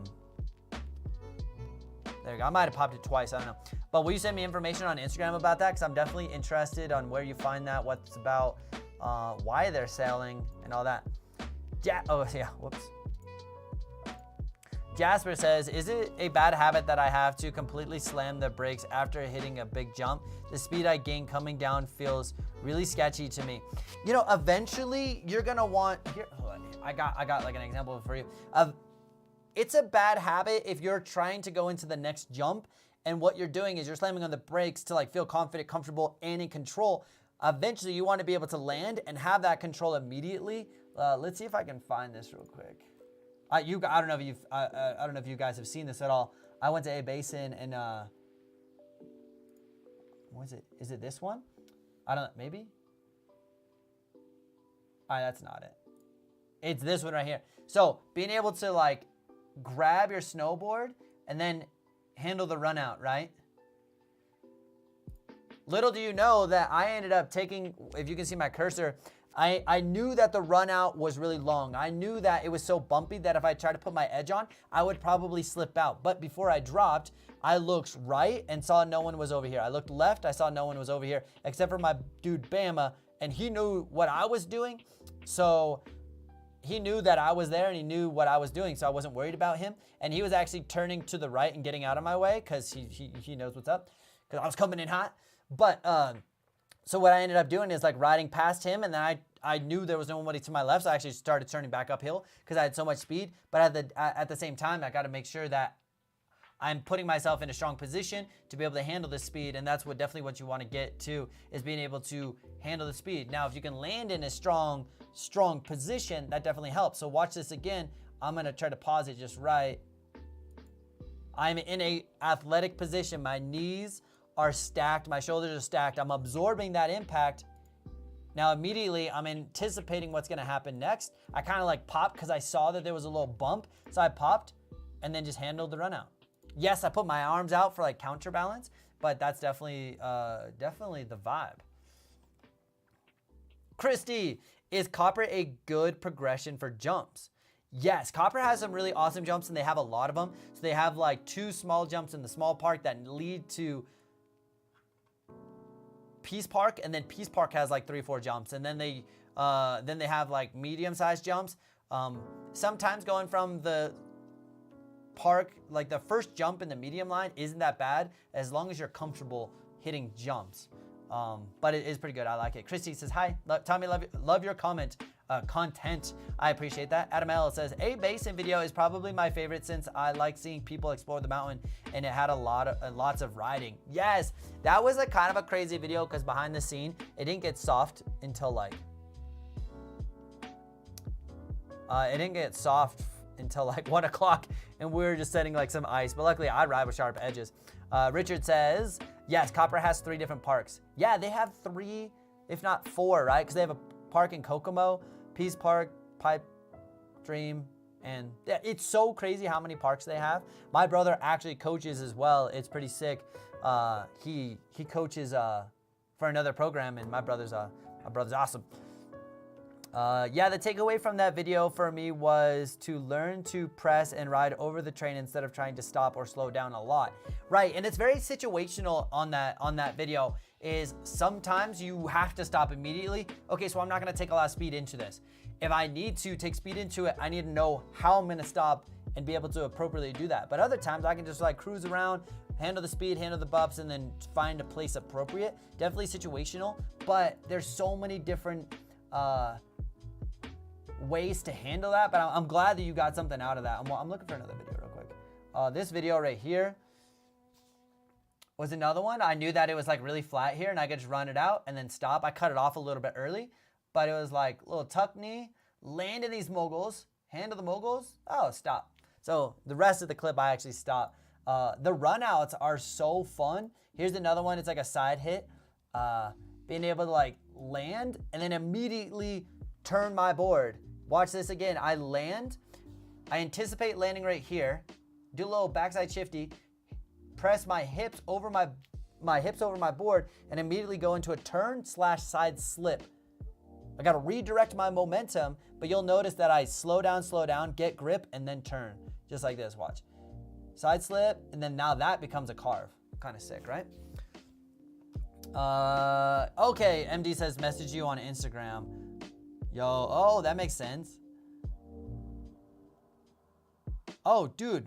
you go. I might have popped it twice. I don't know. But will you send me information on Instagram about that? Because I'm definitely interested on where you find that, what it's about, why they're selling, and all that. Oh, yeah. Whoops. Jasper says, is it a bad habit that I have to completely slam the brakes after hitting a big jump? The speed I gain coming down feels really sketchy to me. You know, eventually you're going to want... Here, I got like an example for you. It's a bad habit if you're trying to go into the next jump and what you're doing is you're slamming on the brakes to like feel confident, comfortable, and in control. Eventually, you want to be able to land and have that control immediately. Let's see if I can find this real quick. I don't know if you guys have seen this at all. I went to A Basin and what is it? Is it this one? I don't know. Maybe. All right, that's not it. It's this one right here. So being able to like grab your snowboard and then handle the run out, right? Little do you know that I ended up taking, if you can see my cursor, I knew that the run out was really long. I knew that it was so bumpy that if I tried to put my edge on, I would probably slip out. But before I dropped, I looked right and saw no one was over here. I looked left, I saw no one was over here, except for my dude Bama, and he knew what I was doing. So he knew that I was there and he knew what I was doing, so I wasn't worried about him. And he was actually turning to the right and getting out of my way because he knows what's up, because I was coming in hot. But so what I ended up doing is like riding past him, and then I knew there was nobody to my left, so I actually started turning back uphill because I had so much speed. But at the same time, I got to make sure that I'm putting myself in a strong position to be able to handle this speed, and that's definitely what you want to get to, is being able to handle the speed. Now, if you can land in a strong position, that definitely helps. So watch this again. I'm gonna try to pause it just right. I'm in a athletic position. My knees are stacked. My shoulders are stacked. I'm absorbing that impact. Now, immediately, I'm anticipating what's gonna happen next. I kind of like popped because I saw that there was a little bump. So I popped and then just handled the run out. Yes, I put my arms out for like counterbalance, but that's definitely the vibe. Christy, is Copper a good progression for jumps? Yes, Copper has some really awesome jumps, and they have a lot of them. So they have like 2 small jumps in the small park that lead to Peace Park, and then Peace Park has like 3 or 4 jumps, and then they have like medium-sized jumps. Sometimes going from the park, like the first jump in the medium line isn't that bad as long as you're comfortable hitting jumps. But it is pretty good. I like it. Christy says, hi, Tommy, love your content. I appreciate that. Adam L says, A Basin video is probably my favorite since I like seeing people explore the mountain, and it had lots of riding. Yes, that was a kind of a crazy video because behind the scene, it didn't get soft until like, 1 o'clock, and we were just setting like some ice, but luckily I ride with sharp edges. Richard says, yes, Copper has 3 different parks. Yeah, they have 3, if not 4, right? Because they have a park in Kokomo, Peace Park, Pipe Dream, and yeah, it's so crazy how many parks they have. My brother actually coaches as well. It's pretty sick. He coaches for another program, and my brother's awesome. Yeah, the takeaway from that video for me was to learn to press and ride over the train instead of trying to stop or slow down a lot. Right, and it's very situational on that video, is sometimes you have to stop immediately. Okay, so I'm not gonna take a lot of speed into this. If I need to take speed into it, I need to know how I'm gonna stop and be able to appropriately do that. But other times I can just like cruise around, handle the speed, handle the bumps, and then find a place appropriate. Definitely situational, but there's so many different ways to handle that, but I'm glad that you got something out of that. I'm looking for another video real quick. This video right here was another one. I knew that it was like really flat here and I could just run it out and then stop. I cut it off a little bit early, but it was like little tuck knee, landed these moguls, handle the moguls, oh, stop. So the rest of the clip I actually stopped. The runouts are so fun. Here's another one. It's like a side hit. Being able to like land and then immediately turn my board. Watch this again. I land. I anticipate landing right here. Do a little backside shifty. Press my hips over my hips over my board and immediately go into a turn / side slip. I got to redirect my momentum, but you'll notice that I slow down, get grip, and then turn. Just like this, watch. Side slip, and then now that becomes a carve. Kind of sick, right? Okay, MD says message you on Instagram. Yo, oh, that makes sense. Oh, dude.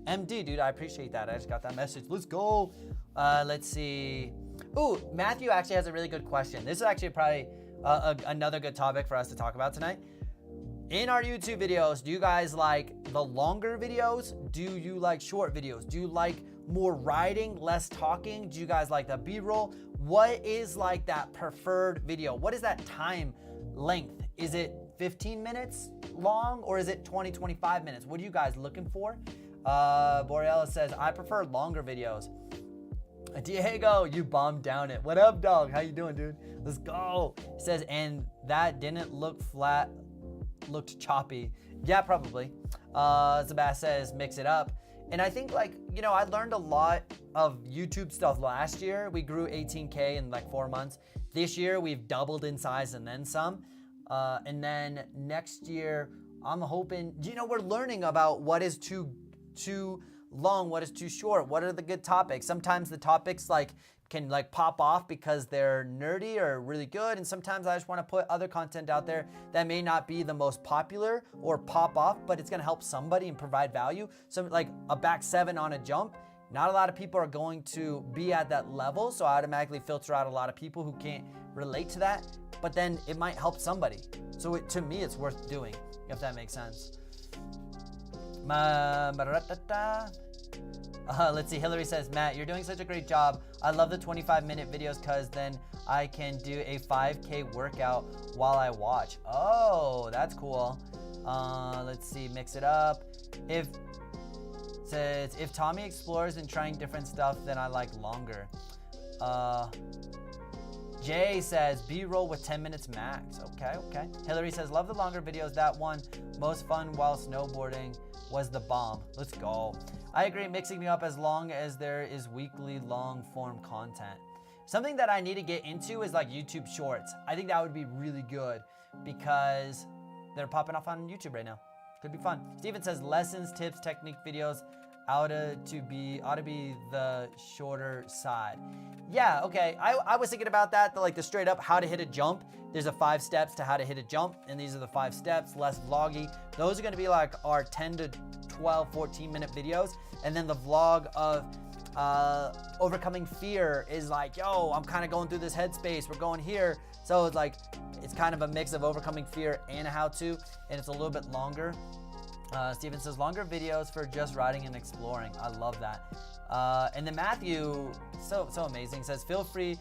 MD, dude, I appreciate that. I just got that message. Let's go. Let's see. Ooh, Matthew actually has a really good question. This is actually probably another good topic for us to talk about tonight. In our YouTube videos, do you guys like the longer videos? Do you like short videos? Do you like more writing, less talking? Do you guys like the B-roll? What is like that preferred video? What is that time length? Is it 15 minutes long or is it 20, 25 minutes? What are you guys looking for? Borealis says, I prefer longer videos. Diego, you bombed down it. What up, dog? How you doing, dude? Let's go. He says, and that didn't look flat, looked choppy. Yeah, probably. Sebas says, mix it up. And I think like, you know, I learned a lot of YouTube stuff last year. We grew 18K in like 4 months. This year we've doubled in size and then some. And then next year, I'm hoping, you know, we're learning about what is too long, what is too short, what are the good topics. Sometimes the topics like can like pop off because they're nerdy or really good, and sometimes I just want to put other content out there that may not be the most popular or pop off, but it's going to help somebody and provide value. So like a back 7 on a jump, not a lot of people are going to be at that level, so I automatically filter out a lot of people who can't relate to that, but then it might help somebody. So to me, it's worth doing, if that makes sense. Let's see. Hillary says, Matt, you're doing such a great job. I love the 25-minute videos because then I can do a 5K workout while I watch. Oh, that's cool. Let's see. Mix it up. If Tommy explores and trying different stuff, then I like longer. Jay says, B-roll with 10 minutes max. Okay. Hillary says, love the longer videos. That one, most fun while snowboarding, was the bomb. Let's go. I agree, mixing me up as long as there is weekly long form content. Something that I need to get into is like YouTube Shorts. I think that would be really good because they're popping off on YouTube right now. Could be fun. Steven says, lessons, tips, technique videos ought to be the shorter side. Yeah, okay. I was thinking about that, like the straight up how to hit a jump. There's a 5 steps to how to hit a jump, and these are the 5 steps, less vloggy. Those are gonna be like our 10 to 12, 14-minute videos. And then the vlog of overcoming fear is like, yo, I'm kind of going through this headspace. We're going here. So it's like, it's kind of a mix of overcoming fear and a how-to, and it's a little bit longer. Steven says, longer videos for just riding and exploring. I love that. And then Matthew, so amazing, says, feel free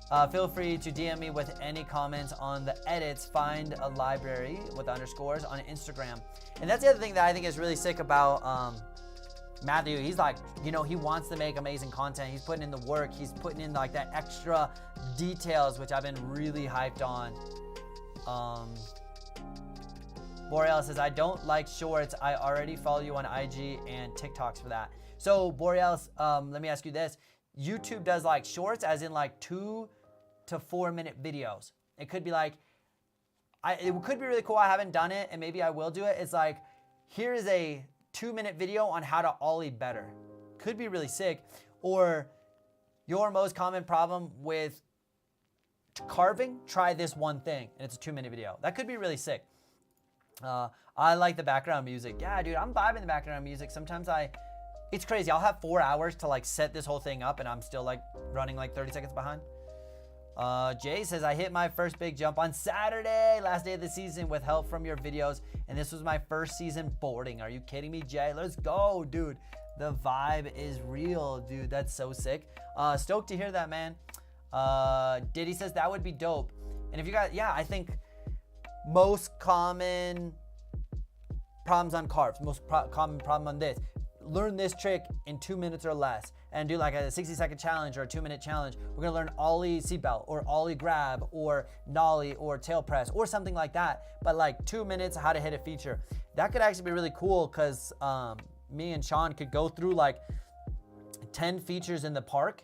to DM me with any comments on the edits. Find a library with underscores on Instagram. And that's the other thing that I think is really sick about Matthew. He's like, you know, he wants to make amazing content. He's putting in the work. He's putting in like that extra details, which I've been really hyped on. Borealis says, I don't like shorts. I already follow you on IG and TikToks for that. So Borealis, let me ask you this. YouTube does like shorts as in like 2 to 4 minute videos. It could be like, it could be really cool. I haven't done it and maybe I will do it. It's like, here is a 2-minute video on how to ollie better. Could be really sick. Or your most common problem with carving, try this one thing. And it's a 2-minute video. That could be really sick. I like the background music. Yeah, dude, I'm vibing the background music. Sometimes it's crazy. I'll have 4 hours to like set this whole thing up and I'm still like running like 30 seconds behind. Jay says, I hit my first big jump on Saturday, last day of the season, with help from your videos, and this was my first season boarding. Are you kidding me, Jay? Let's go, dude. The vibe is real, dude. That's so sick. Stoked to hear that, man. Diddy says that would be dope. And if you got, yeah, I think most common problems on carbs, most common problem on this. Learn this trick in 2 minutes or less and do like a 60-second challenge or a 2-minute challenge. We're gonna learn ollie seatbelt or ollie grab or nollie or tail press or something like that. But like 2 minutes, how to hit a feature. That could actually be really cool because me and Sean could go through like 10 features in the park,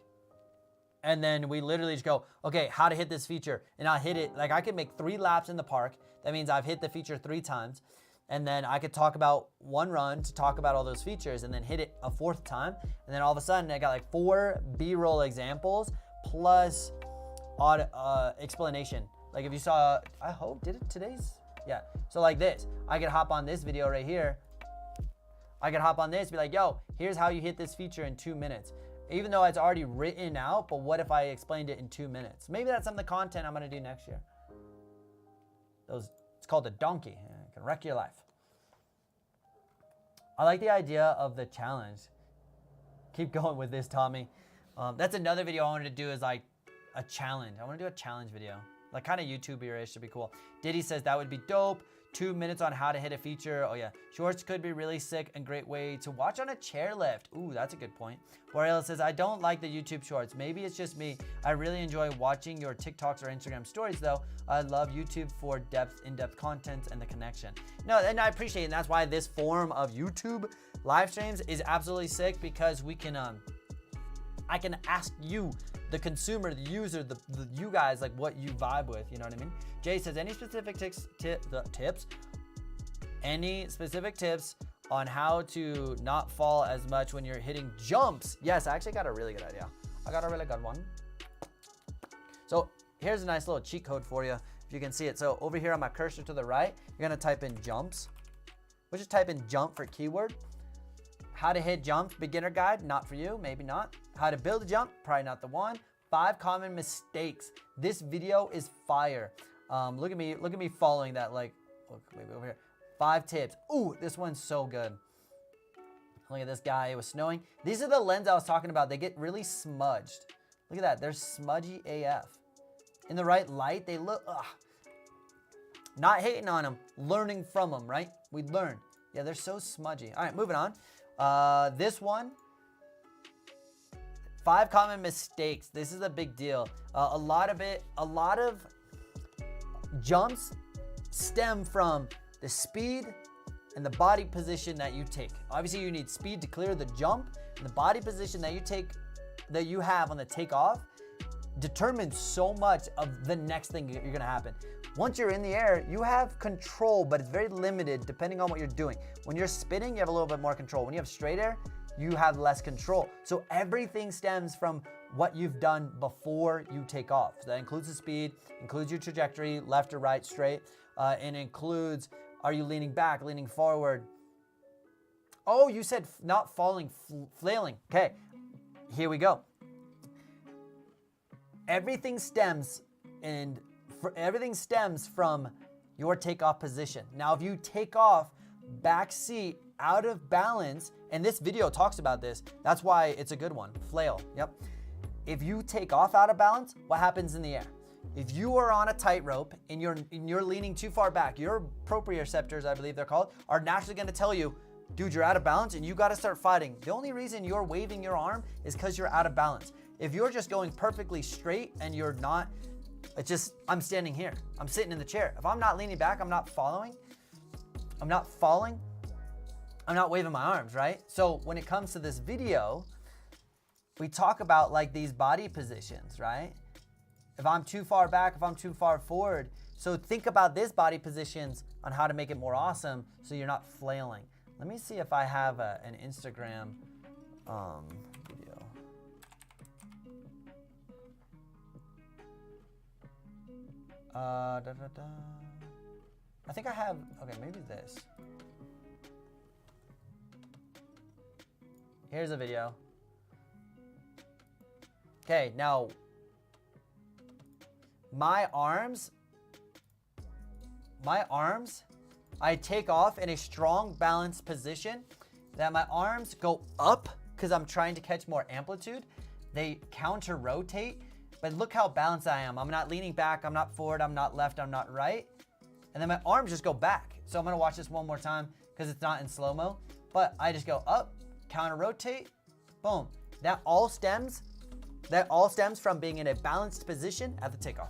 and then we literally just go, okay, how to hit this feature, and I'll hit it. Like I could make 3 laps in the park. That means I've hit the feature 3 times. And then I could talk about one run to talk about all those features and then hit it a 4th time. And then all of a sudden I got like 4 B-roll examples plus explanation. Like if you saw, I hope, did it today's? Yeah. So like this, I could hop on this video right here. I could hop on this, be like, yo, here's how you hit this feature in 2 minutes. Even though it's already written out, but what if I explained it in 2 minutes? Maybe that's some of the content I'm gonna do next year. It's called a donkey. It can wreck your life. I like the idea of the challenge. Keep going with this, Tommy. That's another video I wanted to do, is like a challenge. I want to do a challenge video. Like kind of YouTuber-ish, should be cool. Diddy says that would be dope. 2 minutes on how to hit a feature. Oh yeah, shorts could be really sick and great way to watch on a chairlift. Ooh, that's a good point. Boreal says, I don't like the YouTube shorts. Maybe it's just me. I really enjoy watching your TikToks or Instagram stories though. I love YouTube for in-depth content and the connection. No, and I appreciate it. And that's why this form of YouTube live streams is absolutely sick, because we can, I can ask you, the consumer, the user, the you guys, like what you vibe with, you know what I mean? Jay says, any specific tips? Any specific tips on how to not fall as much when you're hitting jumps? Yes, I actually got a really good idea. I got a really good one. So here's a nice little cheat code for you, if you can see it. So over here on my cursor to the right, you're gonna type in jumps. We'll just type in jump for keyword. How to hit jumps, beginner guide, not for you, maybe not. How to build a jump, probably not the one. 5 common mistakes. This video is fire. Look at me following that, like, look, maybe over here. 5 tips. Ooh, this one's so good. Look at this guy, it was snowing. These are the lens I was talking about. They get really smudged. Look at that, they're smudgy AF. In the right light, they look, ugh. Not hating on them, learning from them, right? We learn. Yeah, they're so smudgy. All right, moving on. This one, 5 common mistakes. This is a big deal. A lot of jumps stem from the speed and the body position that you take. Obviously, you need speed to clear the jump, and the body position that you have on the takeoff determines so much of the next thing you're gonna happen. Once you're in the air, you have control, but it's very limited depending on what you're doing. When you're spinning, you have a little bit more control. When you have straight air, you have less control. So everything stems from what you've done before you take off. So that includes the speed, includes your trajectory, left or right, straight, and includes, are you leaning back, leaning forward? Oh, you said not falling, flailing. Okay, here we go. Everything stems from your takeoff position. Now, if you take off back seat out of balance, and this video talks about this, that's why it's a good one, flail, yep. If you take off out of balance, what happens in the air? If you are on a tightrope and you're leaning too far back, your proprioceptors, I believe they're called, are naturally gonna tell you, dude, you're out of balance and you gotta start fighting. The only reason you're waving your arm is because you're out of balance. If you're just going perfectly straight and you're not, it's just, I'm standing here, I'm sitting in the chair. If I'm not leaning back, I'm not following, I'm not falling, I'm not waving my arms, right? So when it comes to this video, we talk about like these body positions, right? If I'm too far back, if I'm too far forward. So think about this body positions on how to make it more awesome so you're not flailing. Let me see if I have an Instagram video. I think I have, okay, maybe this. Here's a video. Okay, now, my arms, I take off in a strong balanced position that my arms go up because I'm trying to catch more amplitude. They counter rotate, but look how balanced I am. I'm not leaning back, I'm not forward, I'm not left, I'm not right. And then my arms just go back. So I'm gonna watch this one more time because it's not in slow-mo, but I just go up, counter rotate, boom. That all stems from being in a balanced position at the takeoff.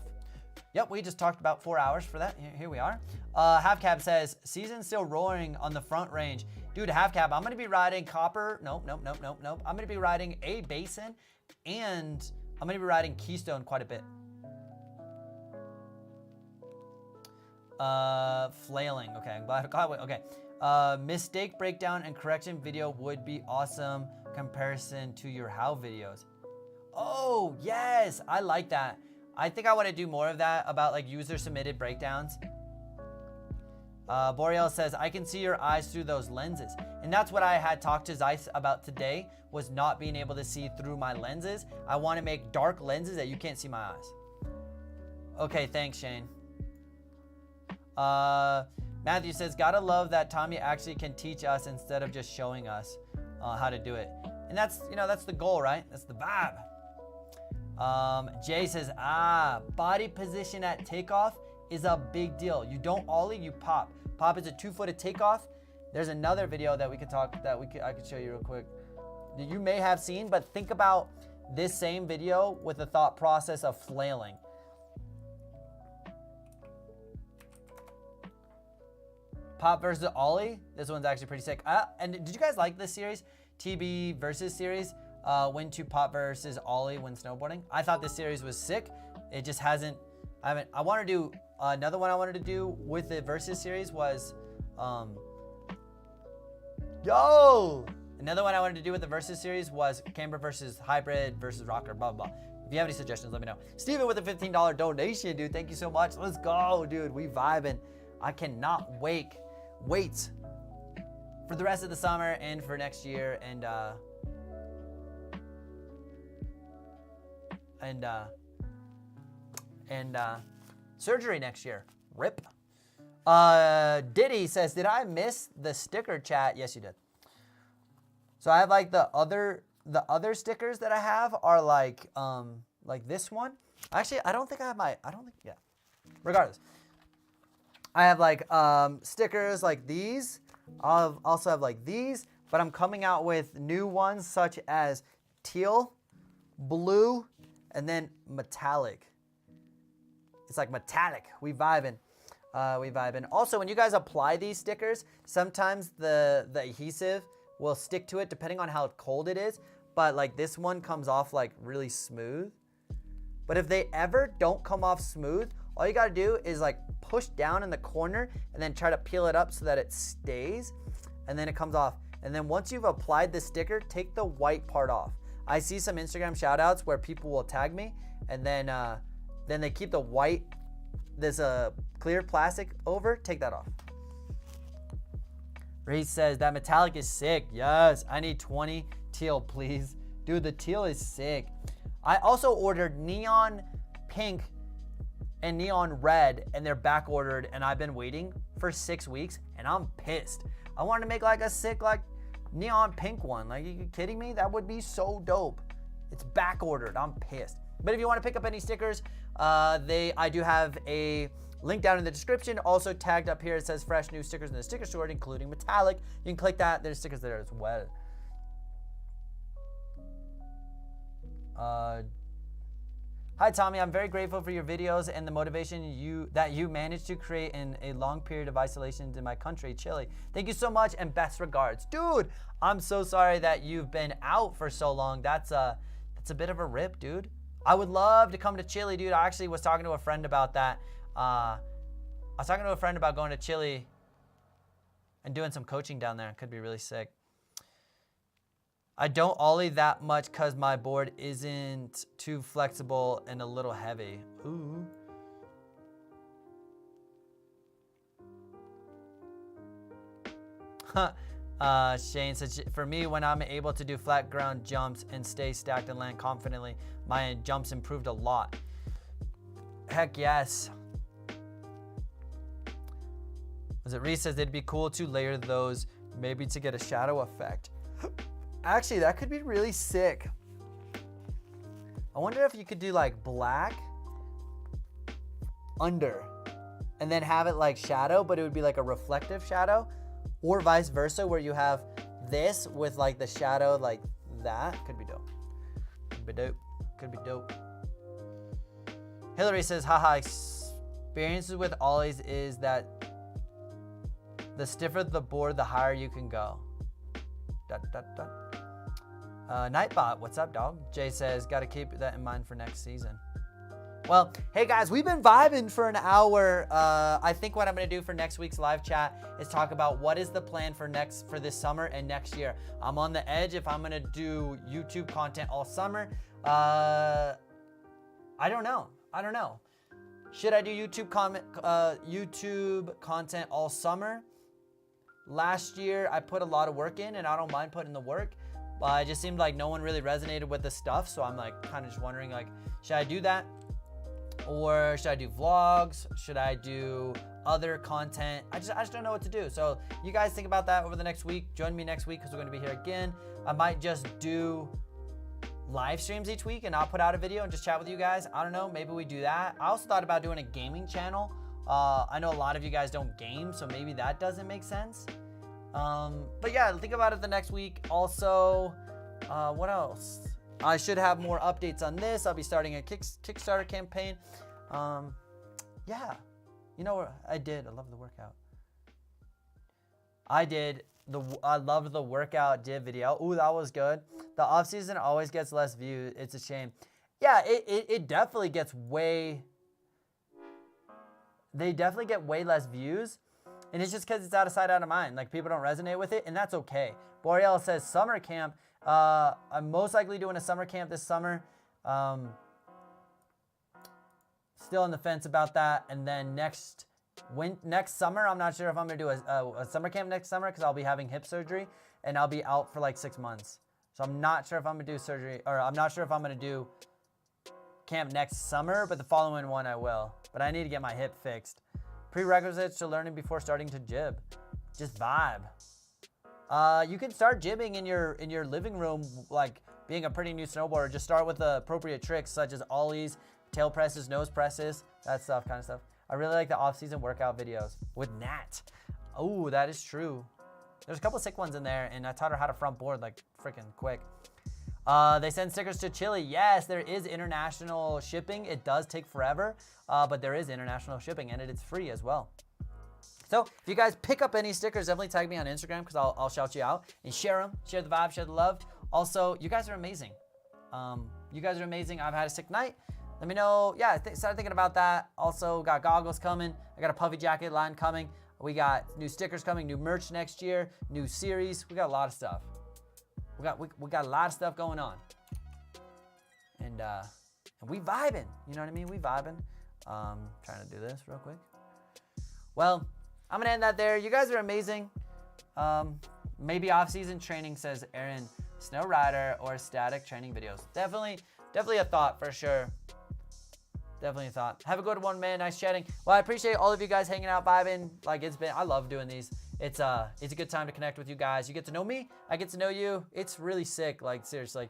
Yep, we just talked about 4 hours for that. Here we are. Half Cab says, season's still roaring on the front range. Dude, Half Cab, I'm gonna be riding copper. Nope. I'm gonna be riding a Basin and I'm gonna be riding Keystone quite a bit. Flailing, okay, I'm glad, okay. Mistake breakdown and correction video would be awesome comparison to your how videos. Oh, yes, I like that. I think I want to do more of that about like user submitted breakdowns. Boreal says, I can see your eyes through those lenses. And that's what I had talked to Zeiss about today, was not being able to see through my lenses. I want to make dark lenses that you can't see my eyes. Okay, thanks, Shane. Matthew says, gotta love that Tommy actually can teach us instead of just showing us how to do it. And that's, you know, that's the goal, right? That's the vibe. Jay says, body position at takeoff is a big deal. You don't ollie, you pop. Pop is a 2-footed takeoff. There's another video that we could talk, that I could show you real quick, that you may have seen, but think about this same video with the thought process of flailing. Pop versus ollie. This one's actually pretty sick. And did you guys like this series? TB versus series. When to pop versus ollie when snowboarding. I thought this series was sick. It just hasn't, I want to do, another one I wanted to do with the versus series was, another one I wanted to do with the versus series was camber versus hybrid versus rocker, blah, blah, blah. If you have any suggestions, let me know. Steven with a $15 donation, dude. Thank you so much. Let's go, dude. We vibing. I cannot wait for the rest of the summer and for next year and surgery next year. RIP. Diddy says, did I miss the sticker chat? Yes, you did. So I have like the other stickers that I have are like this one. Actually, I don't think I have yeah. Regardless. I have like stickers like these. I'll also have like these, but I'm coming out with new ones such as teal, blue, and then metallic. It's like metallic. We vibing. Also, when you guys apply these stickers, sometimes the adhesive will stick to it depending on how cold it is. But like this one comes off like really smooth. But if they ever don't come off smooth, all you gotta do is like push down in the corner and then try to peel it up so that it stays, and then it comes off. And then once you've applied the sticker, take the white part off. I see some Instagram shout outs where people will tag me and then they keep the white, this clear plastic over, take that off. Reese says, that metallic is sick. Yes, I need 20 teal, please. Dude, the teal is sick. I also ordered neon pink and neon red, and they're back ordered, and I've been waiting for 6 weeks, and I'm pissed. I wanted to make like a sick like neon pink one. Like, are you kidding me? That would be so dope. It's back ordered. I'm pissed. But if you want to pick up any stickers, I do have a link down in the description. Also tagged up here, it says fresh new stickers in the sticker store, including metallic. You can click that. There's stickers there as well. Hi Tommy, I'm very grateful for your videos and the motivation that you managed to create in a long period of isolation in my country, Chile. Thank you so much and best regards. Dude, I'm so sorry that you've been out for so long. That's a bit of a rip, dude. I would love to come to Chile, dude. I actually was talking to a friend about that. I was talking to a friend about going to Chile and doing some coaching down there. It could be really sick. I don't ollie that much because my board isn't too flexible and a little heavy. Ooh. Shane says, for me, when I'm able to do flat ground jumps and stay stacked and land confidently, my jumps improved a lot. Heck yes. Was it Reese says it'd be cool to layer those maybe to get a shadow effect. Actually, that could be really sick. I wonder if you could do like black under and then have it like shadow, but it would be like a reflective shadow, or vice versa where you have this with like the shadow like that. Could be dope. Could be dope. Could be dope. Hillary says, haha, experiences with ollies is that the stiffer the board, the higher you can go. Nightbot, what's up, dog? Jay says, gotta keep that in mind for next season. Well, hey guys, we've been vibing for an hour. I think what I'm gonna do for next week's live chat is talk about what is the plan for this summer and next year. I'm on the edge if I'm gonna do YouTube content all summer. I don't know. Should I do YouTube content all summer? Last year, I put a lot of work in, and I don't mind putting the work. But it just seemed like no one really resonated with the stuff, so I'm like kind of just wondering, like, should I do that? Or should I do vlogs? Should I do other content? I just don't know what to do. So you guys think about that over the next week. Join me next week because we're going to be here again. I might just do live streams each week and I'll put out a video and just chat with you guys. I don't know, maybe we do that. I also thought about doing a gaming channel. I know a lot of you guys don't game, so maybe that doesn't make sense. But yeah, think about it the next week. Also, what else? I should have more updates on this. I'll be starting a Kickstarter campaign. Yeah, you know what I did? I love the workout. I loved the workout div video. Ooh, that was good. The off season always gets less views. It's a shame. Yeah, it definitely gets they definitely get way less views. And it's just because it's out of sight, out of mind. Like, people don't resonate with it, and that's okay. Boreal says summer camp. I'm most likely doing a summer camp this summer. Still on the fence about that. And then next summer, I'm not sure if I'm going to do a summer camp next summer because I'll be having hip surgery, and I'll be out for like 6 months. So I'm not sure if I'm going to do surgery, or I'm not sure if I'm going to do camp next summer, but the following one I will. But I need to get my hip fixed. Prerequisites to learning before starting to jib. Just vibe. You can start jibbing in your living room, like being a pretty new snowboarder. Just start with the appropriate tricks such as ollies, tail presses, nose presses, that stuff, kind of stuff. I really like the off-season workout videos with Nat. Oh, that is true. There's a couple sick ones in there, and I taught her how to front board like freaking quick. They send stickers to Chile. Yes, there is international shipping. It does take forever, but there is international shipping, and it's free as well. So if you guys pick up any stickers, definitely tag me on Instagram because I'll shout you out and share them. Share the vibe, share the love. Also, you guys are amazing. You guys are amazing. I've had a sick night. Let me know. Yeah, start thinking about that. Also, got goggles coming. I got a puffy jacket line coming. We got new stickers coming, new merch next year, new series. We got a lot of stuff. We got a lot of stuff going on. And we vibing. You know what I mean? We vibing. Trying to do this real quick. Well, I'm going to end that there. You guys are amazing. Maybe off-season training, says Aaron. Snow rider or static training videos. Definitely a thought for sure. Definitely a thought. Have a good one, man. Nice chatting. Well, I appreciate all of you guys hanging out, vibing. Like, I love doing these. It's a good time to connect with you guys. You get to know me. I get to know you. It's really sick. Like, seriously.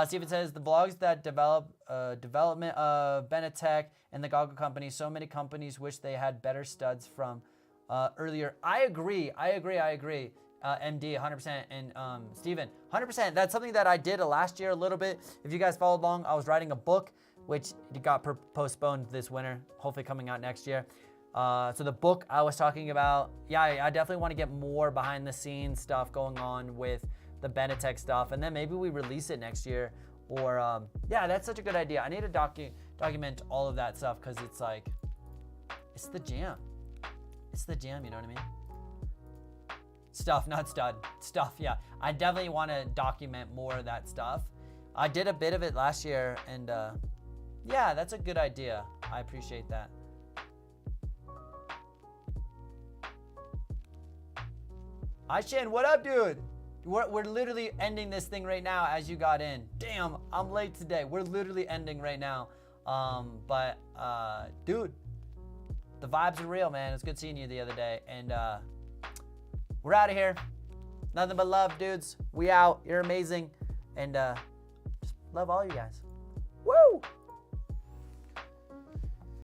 Steven says, the vlogs that development of Benetech and the goggle company, so many companies wish they had better studs from earlier. I agree. MD, 100%. And Steven, 100%. That's something that I did last year a little bit. If you guys followed along, I was writing a book, which got postponed this winter, hopefully coming out next year. So the book I was talking about, yeah, I definitely want to get more behind the scenes stuff going on with the Benetech stuff, and then maybe we release it next year. Or yeah, that's such a good idea. I need to document all of that stuff because it's like, it's the jam. It's the jam, you know what I mean? Stuff, not stud. Stuff, yeah. I definitely want to document more of that stuff. I did a bit of it last year, and yeah, that's a good idea. I appreciate that. Aishin, what up, dude? We're literally ending this thing right now as you got in. Damn, I'm late today. We're literally ending right now. Dude, the vibes are real, man. It's good seeing you the other day. And we're out of here. Nothing but love, dudes. We out. You're amazing. And just love all you guys. Woo!